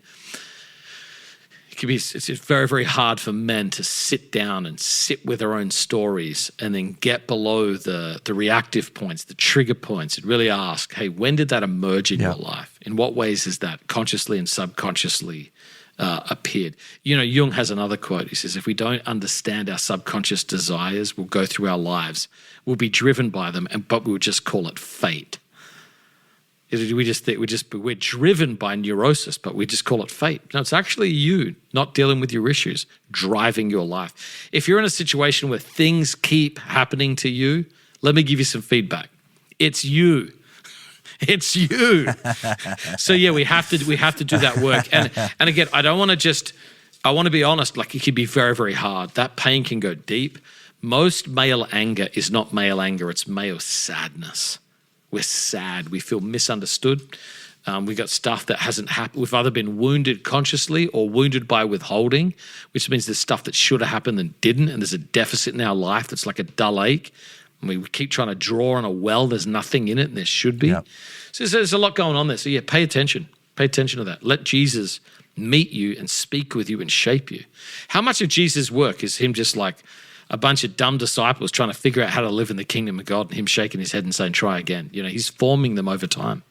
it's very, very hard for men to sit down and sit with their own stories and then get below the reactive points, the trigger points, and really ask, hey, when did that emerge in your life? In what ways has that consciously and subconsciously appeared? Jung has another quote. He says, if we don't understand our subconscious desires, we'll go through our lives. We'll be driven by them, but we'll just call it fate. We just think we're driven by neurosis, but we just call it fate. No, it's actually you not dealing with your issues, driving your life. If you're in a situation where things keep happening to you, let me give you some feedback. It's you. It's you. So yeah, we have to do that work. And again, I want to be honest, like it can be very, very hard. That pain can go deep. Most male anger is not male anger, it's male sadness. We're sad. We feel misunderstood. We got stuff that hasn't happened. We've either been wounded consciously or wounded by withholding, which means there's stuff that should have happened and didn't, and there's a deficit in our life that's like a dull ache. And we keep trying to draw on a well. There's nothing in it, and there should be. Yep. So there's a lot going on there. So yeah, pay attention. Pay attention to that. Let Jesus meet you and speak with you and shape you. How much of Jesus' work is him just like a bunch of dumb disciples trying to figure out how to live in the kingdom of God and him shaking his head and saying, try again? You know, he's forming them over time.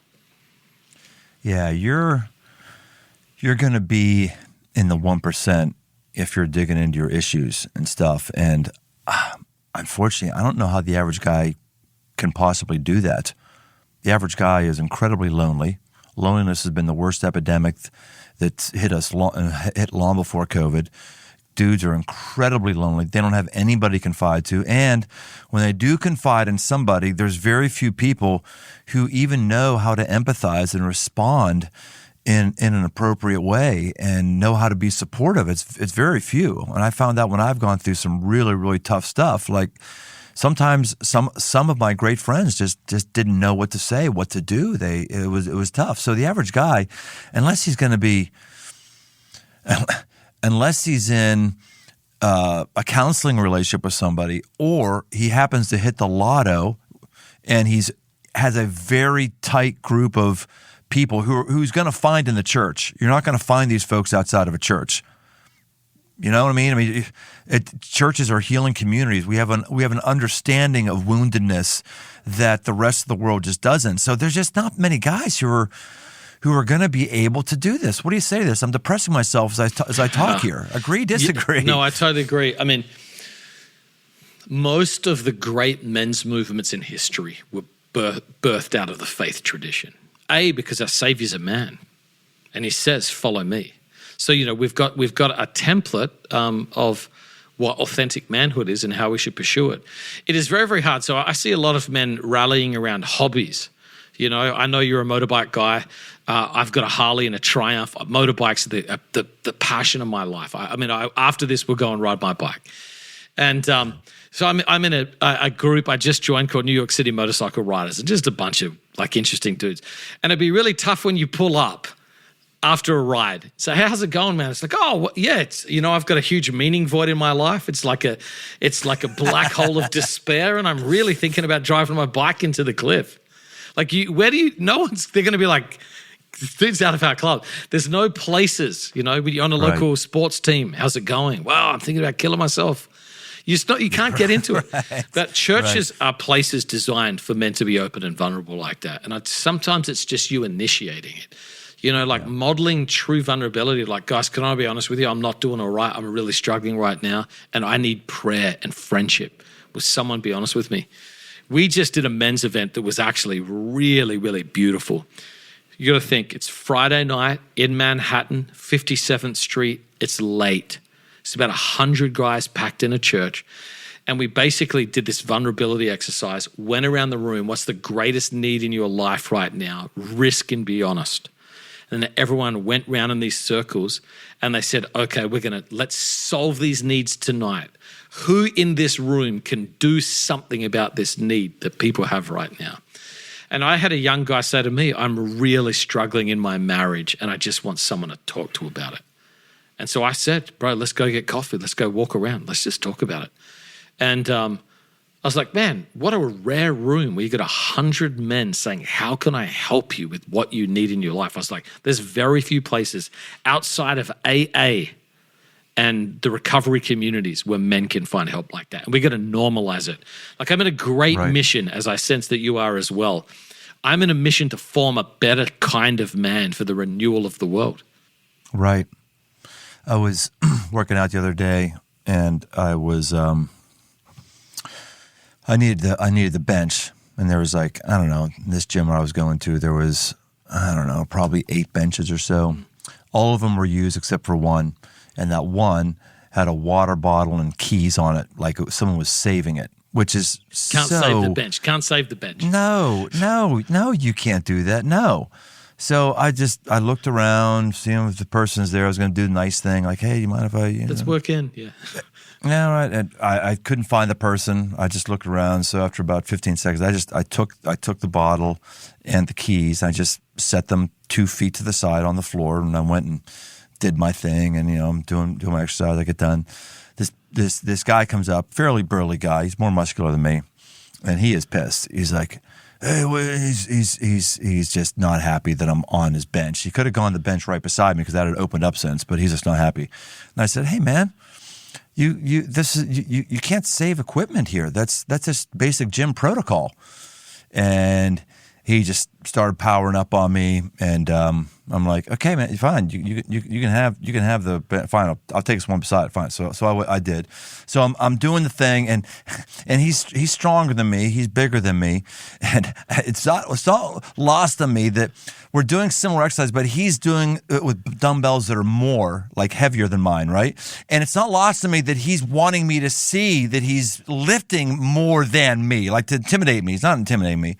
Yeah, you're going to be in the 1% if you're digging into your issues and stuff. And unfortunately, I don't know how the average guy can possibly do that. The average guy is incredibly lonely. Loneliness has been the worst epidemic that's hit long before COVID. Dudes are incredibly lonely. They don't have anybody to confide to. And when they do confide in somebody, there's very few people who even know how to empathize and respond in an appropriate way and know how to be supportive. It's very few. And I found out when I've gone through some really, really tough stuff, like sometimes some of my great friends just didn't know what to say, what to do. It was tough. So the average guy, unless he's in a counseling relationship with somebody, or he happens to hit the lotto and has a very tight group of people who's going to find in the church. You're not going to find these folks outside of a church. You know what I mean? Churches are healing communities. We have an understanding of woundedness that the rest of the world just doesn't. So there's just not many guys who are going to be able to do this. What do you say to this? I'm depressing myself as I talk here. Agree, disagree? No, I totally agree. I mean, most of the great men's movements in history were birthed out of the faith tradition. Because our Savior's a man, and he says, "Follow me." So we've got a template of what authentic manhood is and how we should pursue it. It is very, very hard. So I see a lot of men rallying around hobbies. I know you're a motorbike guy. I've got a Harley and a Triumph. Motorbikes are the passion of my life. After this, we'll go and ride my bike. And so I'm in a group I just joined called New York City Motorcycle Riders, and just a bunch of like interesting dudes. And it'd be really tough when you pull up after a ride. So how's it going, man? It's like, it's I've got a huge meaning void in my life. It's like a black hole of despair, and I'm really thinking about driving my bike into the cliff. Like they're going to be like, dude's out of our club. There's no places, you're on a local sports team. How's it going? Wow, I'm thinking about killing myself. You can't get into it. Right. But churches are places designed for men to be open and vulnerable like that. And sometimes it's just you initiating it. Modeling true vulnerability. Like, guys, can I be honest with you? I'm not doing all right. I'm really struggling right now. And I need prayer and friendship. Will someone be honest with me? We just did a men's event that was actually really, really beautiful. You got to think, it's Friday night in Manhattan, 57th Street. It's late. It's about 100 guys packed in a church. And we basically did this vulnerability exercise, went around the room. What's the greatest need in your life right now? Risk and be honest. And then everyone went round in these circles and they said, okay, let's solve these needs tonight. Who in this room can do something about this need that people have right now? And I had a young guy say to me, I'm really struggling in my marriage and I just want someone to talk to about it. And so I said, bro, let's go get coffee. Let's go walk around. Let's just talk about it. And I was like, man, what a rare room where you got 100 men saying, how can I help you with what you need in your life? I was like, there's very few places outside of AA and the recovery communities where men can find help like that. And we got to normalize it. Like, I'm in a great mission, as I sense that you are as well. I'm in a mission to form a better kind of man for the renewal of the world. Right. I was working out the other day, and I was I needed the bench, and there was like, I don't know, this gym where I was going to, there was, I don't know, probably 8 benches or so. All of them were used except for one, and that one had a water bottle and keys on it, like someone was saving it, which is Can't save the bench. Can't save the bench. No, you can't do that. No. So I looked around, seeing if the person's there. I was going to do the nice thing, like, hey, you mind if I, Let's work in. Yeah. Yeah, right. And I couldn't find the person. I just looked around. So after about 15 seconds, I took the bottle and the keys. I just set them 2 feet to the side on the floor, and I went and did my thing. And I'm doing my exercise. I get done. This guy comes up, fairly burly guy. He's more muscular than me, and he is pissed. He's like, hey, he's just not happy that I'm on his bench. He could have gone to the bench right beside me because that had opened up since, but he's just not happy. And I said, hey man, you can't save equipment here. That's just basic gym protocol. And he just started powering up on me, and I'm like, okay, man, fine. You can have the fine. I'll take this one beside. Fine. So I did. So I'm doing the thing, and he's stronger than me. He's bigger than me, and it's not lost on me that we're doing similar exercise, but he's doing it with dumbbells that are more like heavier than mine, right? And it's not lost on me that he's wanting me to see that he's lifting more than me, like to intimidate me. He's not intimidating me.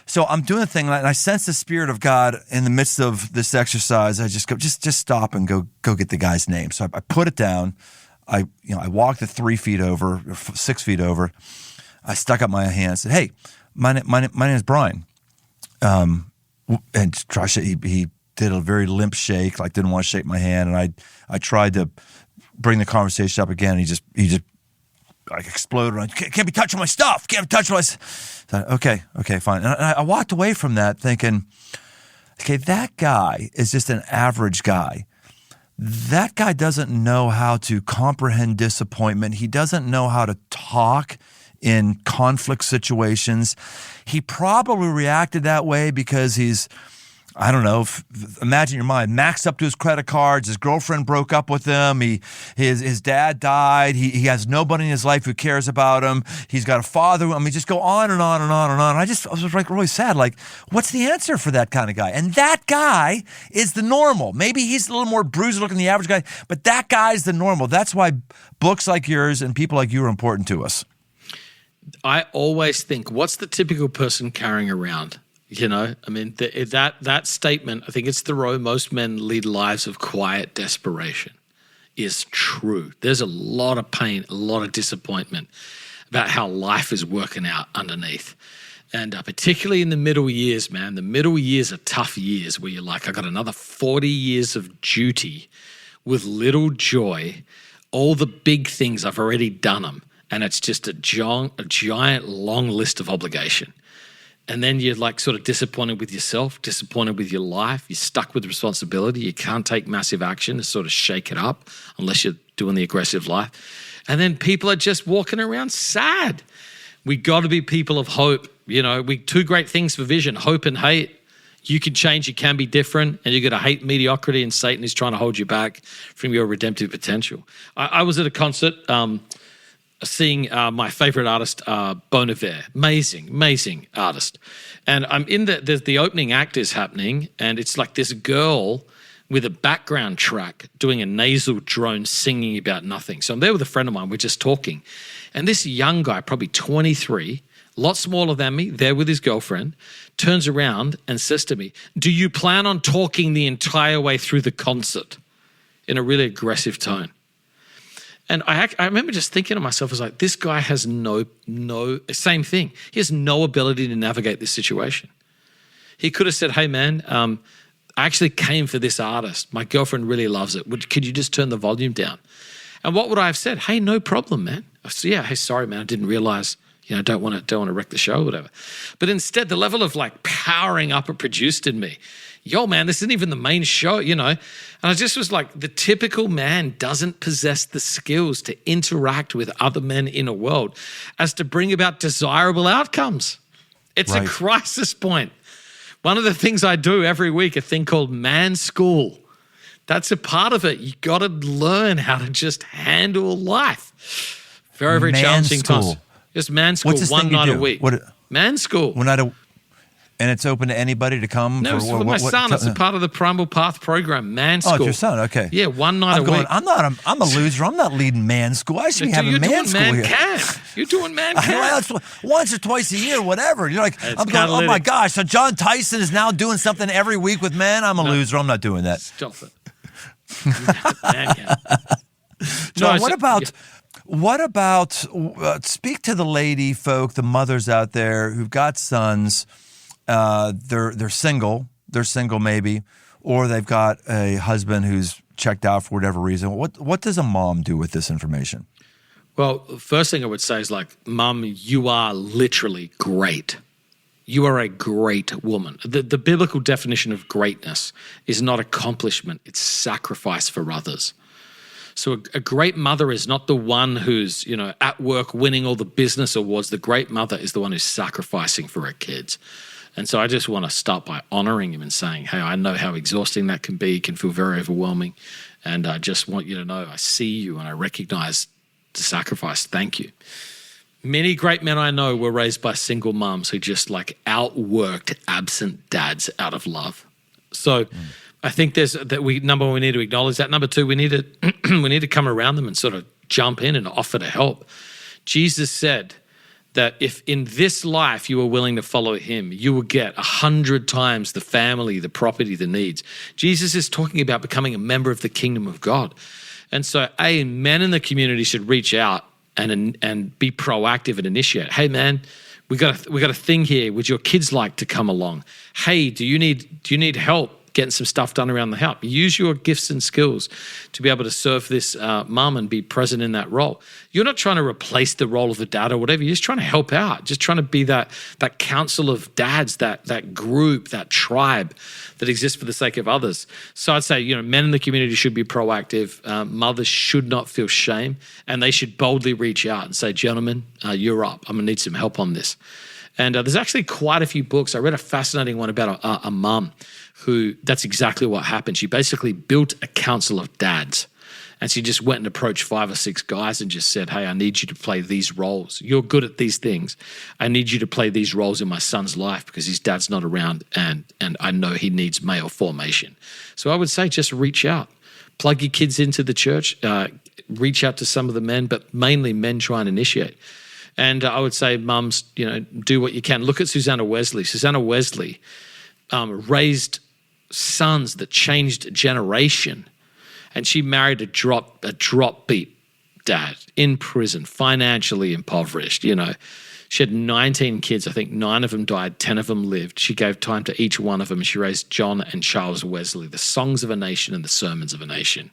So I'm doing the thing, and I sense the Spirit of God in the midst of this exercise. I just go, just stop and go get the guy's name. So I put it down. I walked the 3 feet over, or 6 feet over. I stuck up my hand and said, "Hey, my name is Brian." And Josh, he did a very limp shake, like didn't want to shake my hand. And I tried to bring the conversation up again. And he just like exploded. I can't be touching my stuff. Can't be touching my stuff. Okay, fine. And I walked away from that thinking, okay, that guy is just an average guy. That guy doesn't know how to comprehend disappointment. He doesn't know how to talk in conflict situations. He probably reacted that way because he's, I don't know, imagine your mind, maxed up to his credit cards, his girlfriend broke up with him, his dad died, he has nobody in his life who cares about him, he's got a father, just go on and on and on and on. I was like really sad, like, what's the answer for that kind of guy? And that guy is the normal. Maybe he's a little more bruised looking than the average guy, but that guy's the normal. That's why books like yours and people like you are important to us. I always think, what's the typical person carrying around? That statement, I think it's the row most men lead lives of quiet desperation, is true. There's a lot of pain, a lot of disappointment about how life is working out underneath. And particularly in the middle years, man, the middle years are tough years where you're like, I got another 40 years of duty with little joy. All the big things, I've already done them. And it's just a giant long list of obligation. And then you're like sort of disappointed with yourself, disappointed with your life. You're stuck with responsibility. You can't take massive action to sort of shake it up unless you're doing the aggressive life. And then people are just walking around sad. We got to be people of hope. Two great things for vision, hope and hate. You can change, you can be different, and you're going to hate mediocrity, and Satan is trying to hold you back from your redemptive potential. I was at a concert seeing my favorite artist, Bon Iver. Amazing artist. And I'm in the opening act is happening, and it's like this girl with a background track doing a nasal drone singing about nothing. So I'm there with a friend of mine, we're just talking. And this young guy, probably 23, a lot smaller than me, there with his girlfriend, turns around and says to me, "Do you plan on talking the entire way through the concert?" In a really aggressive tone. And I remember just thinking to myself, I was like, this guy has no, same thing. He has no ability to navigate this situation. He could have said, "Hey man, I actually came for this artist. My girlfriend really loves it. Could you just turn the volume down?" And what would I have said? "Hey, no problem, man." I said, "Yeah, hey, sorry, man, I didn't realize, don't want to wreck the show or whatever." But instead, the level of like powering up it produced in me, yo, man, this isn't even the main show, And I just was like, the typical man doesn't possess the skills to interact with other men in a world as to bring about desirable outcomes. It's right. A crisis point. One of the things I do every week, a thing called Man School. That's a part of it. You got to learn how to just handle life. Very, very challenging times. Just Man School, one night a week. Man school. We're not and it's open to anybody to come? No, it's for my son. It's a part of the Primal Path program, Man School. Oh, it's your son, okay. Yeah, one night a week. I'm a loser. I'm not leading Man School. I should be having Man School here. You're doing Man Camp. Once or twice a year, whatever. You're like, I'm going, oh my gosh, so Jon Tyson is now doing something every week with men? I'm a loser. I'm not doing that. Stop it. Man Camp. John, what about speak to the lady folk, the mothers out there who've got sons. They're single. They're single maybe, or they've got a husband who's checked out for whatever reason. What does a mom do with this information? Well, first thing I would say is Mom, you are literally great. You are a great woman. The biblical definition of greatness is not accomplishment, it's sacrifice for others. So a great mother is not the one who's, at work winning all the business awards. The great mother is the one who's sacrificing for her kids. And so I just want to start by honoring him and saying, hey, I know how exhausting that can be. It can feel very overwhelming. And I just want you to know I see you and I recognize the sacrifice. Thank you. Many great men I know were raised by single moms who just outworked absent dads out of love. So I think number one, we need to acknowledge that. Number two, we need to come around them and sort of jump in and offer to help. Jesus said that if in this life you are willing to follow him, you will get 100 times the family, the property, the needs. Jesus is talking about becoming a member of the kingdom of God. And so, men in the community should reach out and be proactive and initiate. Hey, man, we got a thing here. Would your kids like to come along? Hey, do you need help getting some stuff done around the house? Use your gifts and skills to be able to serve this mum and be present in that role. You're not trying to replace the role of the dad or whatever. You're just trying to help out, just trying to be that council of dads, that group, that tribe that exists for the sake of others. So I'd say, men in the community should be proactive. Mothers should not feel shame, and they should boldly reach out and say, gentlemen, you're up. I'm going to need some help on this. And there's actually quite a few books. I read a fascinating one about a mum who, that's exactly what happened. She basically built a council of dads, and she just went and approached 5 or 6 guys and just said, hey, I need you to play these roles. You're good at these things. I need you to play these roles in my son's life because his dad's not around, and I know he needs male formation. So I would say just reach out. Plug your kids into the church. Reach out to some of the men, but mainly men try and initiate. And I would say, mums, do what you can. Look at Susanna Wesley. Susanna Wesley raised sons that changed a generation, and she married a drop beat dad in prison, financially impoverished. She had 19 kids. I think 9 of them died, 10 of them lived. She gave time to each one of them. She raised John and Charles Wesley, the songs of a nation and the sermons of a nation.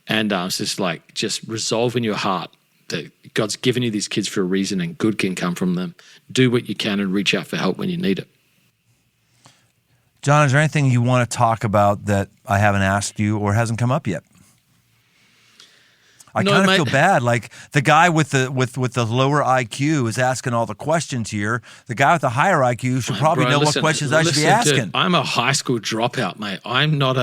And it's just resolve in your heart that God's given you these kids for a reason, and good can come from them. Do what you can and reach out for help when you need it. John, is there anything you want to talk about that I haven't asked you or hasn't come up yet? I kind of feel bad. Like the guy with the lower IQ is asking all the questions here. The guy with the higher IQ should probably know what questions I should be asking. Dude, I'm a high school dropout, mate. I'm not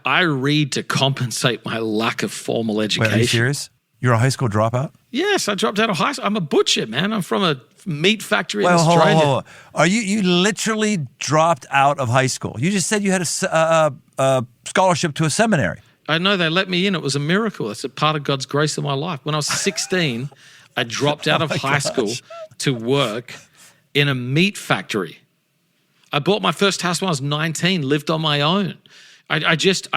I read to compensate my lack of formal education. Wait, are you serious? You're a high school dropout? Yes, I dropped out of high school. I'm a butcher, man. I'm from a meat factory in Australia. Hold on. Are you literally dropped out of high school? You just said you had a scholarship to a seminary. I know, they let me in. It was a miracle. It's a part of God's grace in my life. When I was 16, I dropped out of high school to work in a meat factory. I bought my first house when I was 19, lived on my own. I just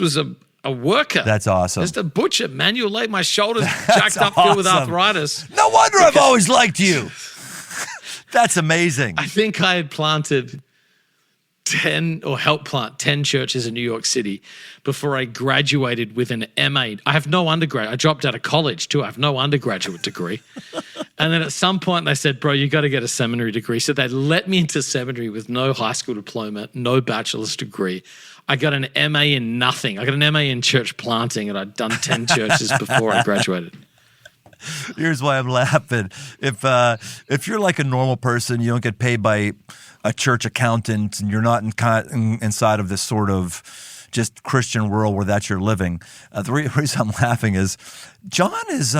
was a worker. That's awesome. Just a butcher, manual labor. My shoulders jacked up, filled with arthritis. No wonder I've always liked you. That's amazing. I think I had planted 10 or helped plant 10 churches in New York City before I graduated with an MA. I have no undergrad. I dropped out of college too. I have no undergraduate degree. And then at some point they said, bro, you got to get a seminary degree. So they let me into seminary with no high school diploma, no bachelor's degree. I got an MA in nothing. I got an MA in church planting, and I'd done 10 churches before I graduated. Here's why I'm laughing. If you're like a normal person, you don't get paid by a church accountant, and you're not inside of this sort of just Christian world where that's your living. The reason I'm laughing is John is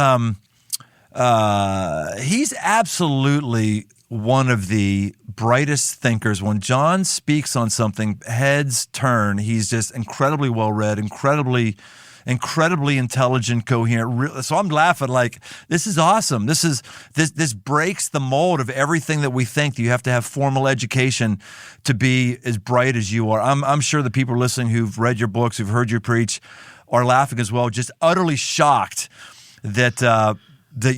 He's absolutely one of the brightest thinkers. When Jon speaks on something, heads turn. He's just incredibly well-read, incredibly intelligent, coherent. So I'm laughing like, this is awesome. This breaks the mold of everything that we think that you have to have formal education to be as bright as you are. I'm sure the people listening who've read your books, who've heard you preach, are laughing as well, just utterly shocked that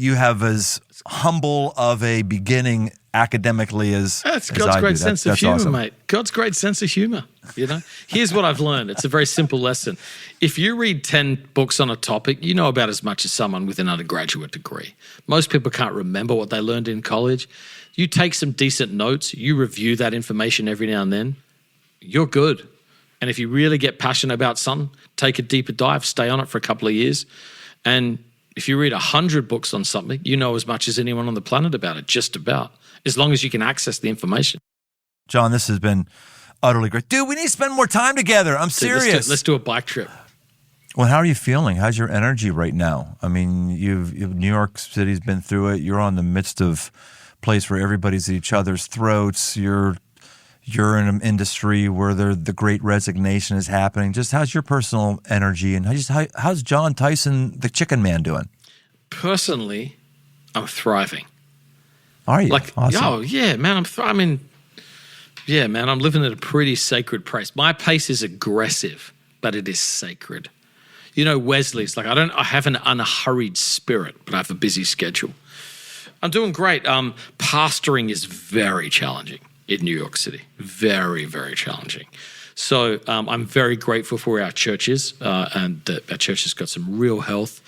you have as humble of a beginning academically as that's as God's I great do. sense That's of humor, awesome. mate. God's great sense of humor. Here's what I've learned. It's a very simple lesson. If you read 10 books on a topic, you know about as much as someone with an undergraduate degree. Most people can't remember what they learned in college. You take some decent notes, you review that information every now and then, you're good. And if you really get passionate about something, take a deeper dive, stay on it for a couple of years. And if you read 100 books on something, you know as much as anyone on the planet about it, just about, as long as you can access the information. Jon, this has been utterly great. Dude, we need to spend more time together. I'm Dude, serious. let's do a bike trip. Well, how are you feeling? How's your energy right now? I mean, New York City's been through it. You're on the midst of a place where everybody's at each other's throats. You're in an industry where the great resignation is happening. Just how's your personal energy, and how's Jon Tyson, the Chicken Man, doing? Personally, I'm thriving. Are you? Awesome. Oh yeah, man. I'm living at a pretty sacred pace. My pace is aggressive, but it is sacred. Wesley's like, I have an unhurried spirit, but I have a busy schedule. I'm doing great. Pastoring is very challenging in New York City. Very, very challenging. So I'm very grateful for where our church is, and that our church has got some real health.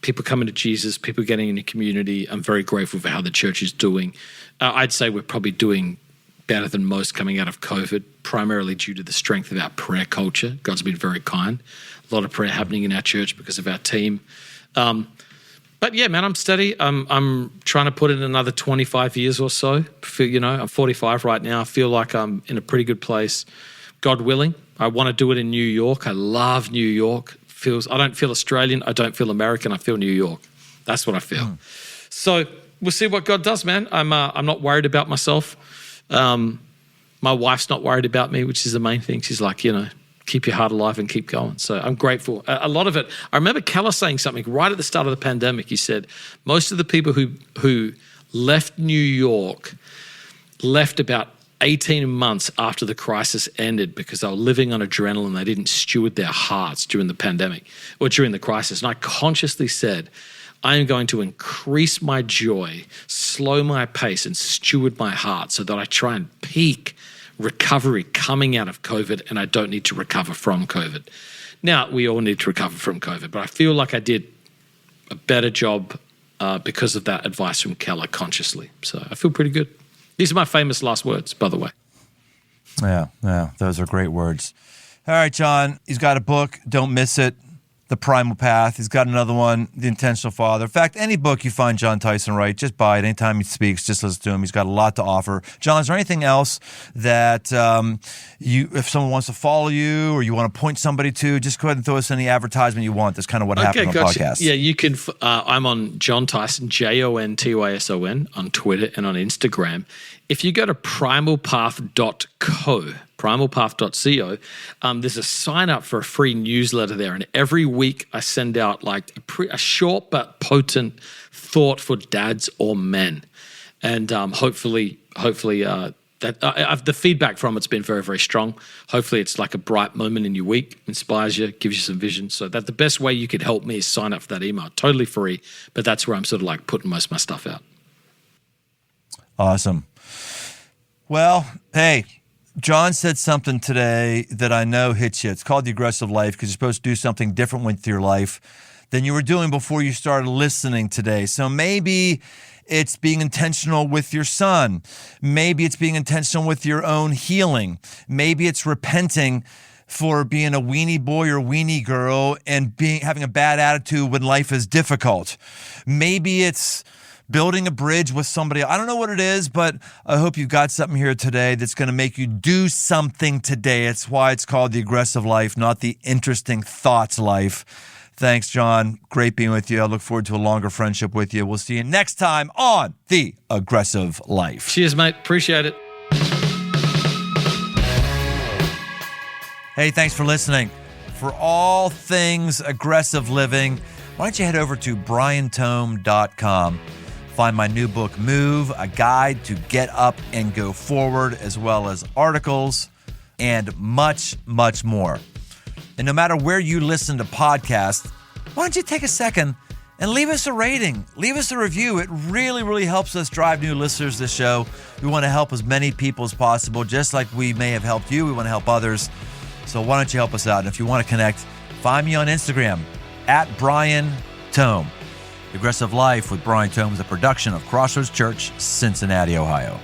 People coming to Jesus, people getting in the community. I'm very grateful for how the church is doing. I'd say we're probably doing better than most coming out of COVID, primarily due to the strength of our prayer culture. God's been very kind. A lot of prayer happening in our church because of our team. But yeah, man, I'm steady. I'm trying to put in another 25 years or so. I'm 45 right now. I feel like I'm in a pretty good place. God willing, I want to do it in New York. I love New York. I don't feel Australian. I don't feel American. I feel New York. That's what I feel. So we'll see what God does, man. I'm not worried about myself. My wife's not worried about me, which is the main thing. She's like, keep your heart alive and keep going. So I'm grateful. A lot of it, I remember Keller saying something right at the start of the pandemic. He said, most of the people who left New York left about 18 months after the crisis ended because they were living on adrenaline. They didn't steward their hearts during the pandemic or during the crisis. And I consciously said, I am going to increase my joy, slow my pace, and steward my heart so that I try and peak recovery coming out of COVID, and I don't need to recover from COVID. Now, we all need to recover from COVID, but I feel like I did a better job because of that advice from Keller consciously. So I feel pretty good. These are my famous last words, by the way. Yeah, those are great words. All right, Jon, he's got a book, don't miss it, The Primal Path. He's got another one, The Intentional Father. In fact, any book you find Jon Tyson write, just buy it. Anytime he speaks, just listen to him. He's got a lot to offer. Jon, is there anything else that if someone wants to follow you or you want to point somebody to, just go ahead and throw us any advertisement you want. That's kind of what happened on the podcast. Yeah, you can. I'm on Jon Tyson, JonTyson, on Twitter and on Instagram. If you go to primalpath.co, there's a sign up for a free newsletter there. And every week I send out like a short but potent thought for dads or men. And hopefully the feedback from it's been very, very strong. Hopefully it's like a bright moment in your week, inspires you, gives you some vision. So that the best way you could help me is sign up for that email. Totally free, but that's where I'm sort of like putting most of my stuff out. Awesome. Well, hey, Jon said something today that I know hits you. It's called the aggressive life because you're supposed to do something different with your life than you were doing before you started listening today. So maybe it's being intentional with your son. Maybe it's being intentional with your own healing. Maybe it's repenting for being a weenie boy or weenie girl and having a bad attitude when life is difficult. Maybe it's building a bridge with somebody. I don't know what it is, but I hope you've got something here today that's going to make you do something today. It's why it's called the aggressive life, not the interesting thoughts life. Thanks, Jon. Great being with you. I look forward to a longer friendship with you. We'll see you next time on The Aggressive Life. Cheers, mate. Appreciate it. Hey, thanks for listening. For all things aggressive living, why don't you head over to briantome.com. Find my new book, Move, a guide to get up and go forward, as well as articles and much, much more. And no matter where you listen to podcasts, why don't you take a second and leave us a rating, leave us a review. It really, really helps us drive new listeners to the show. We want to help as many people as possible, just like we may have helped you. We want to help others. So why don't you help us out? And if you want to connect, find me on Instagram at Brian Tome. Aggressive Life with Brian Tome is a production of Crossroads Church, Cincinnati, Ohio.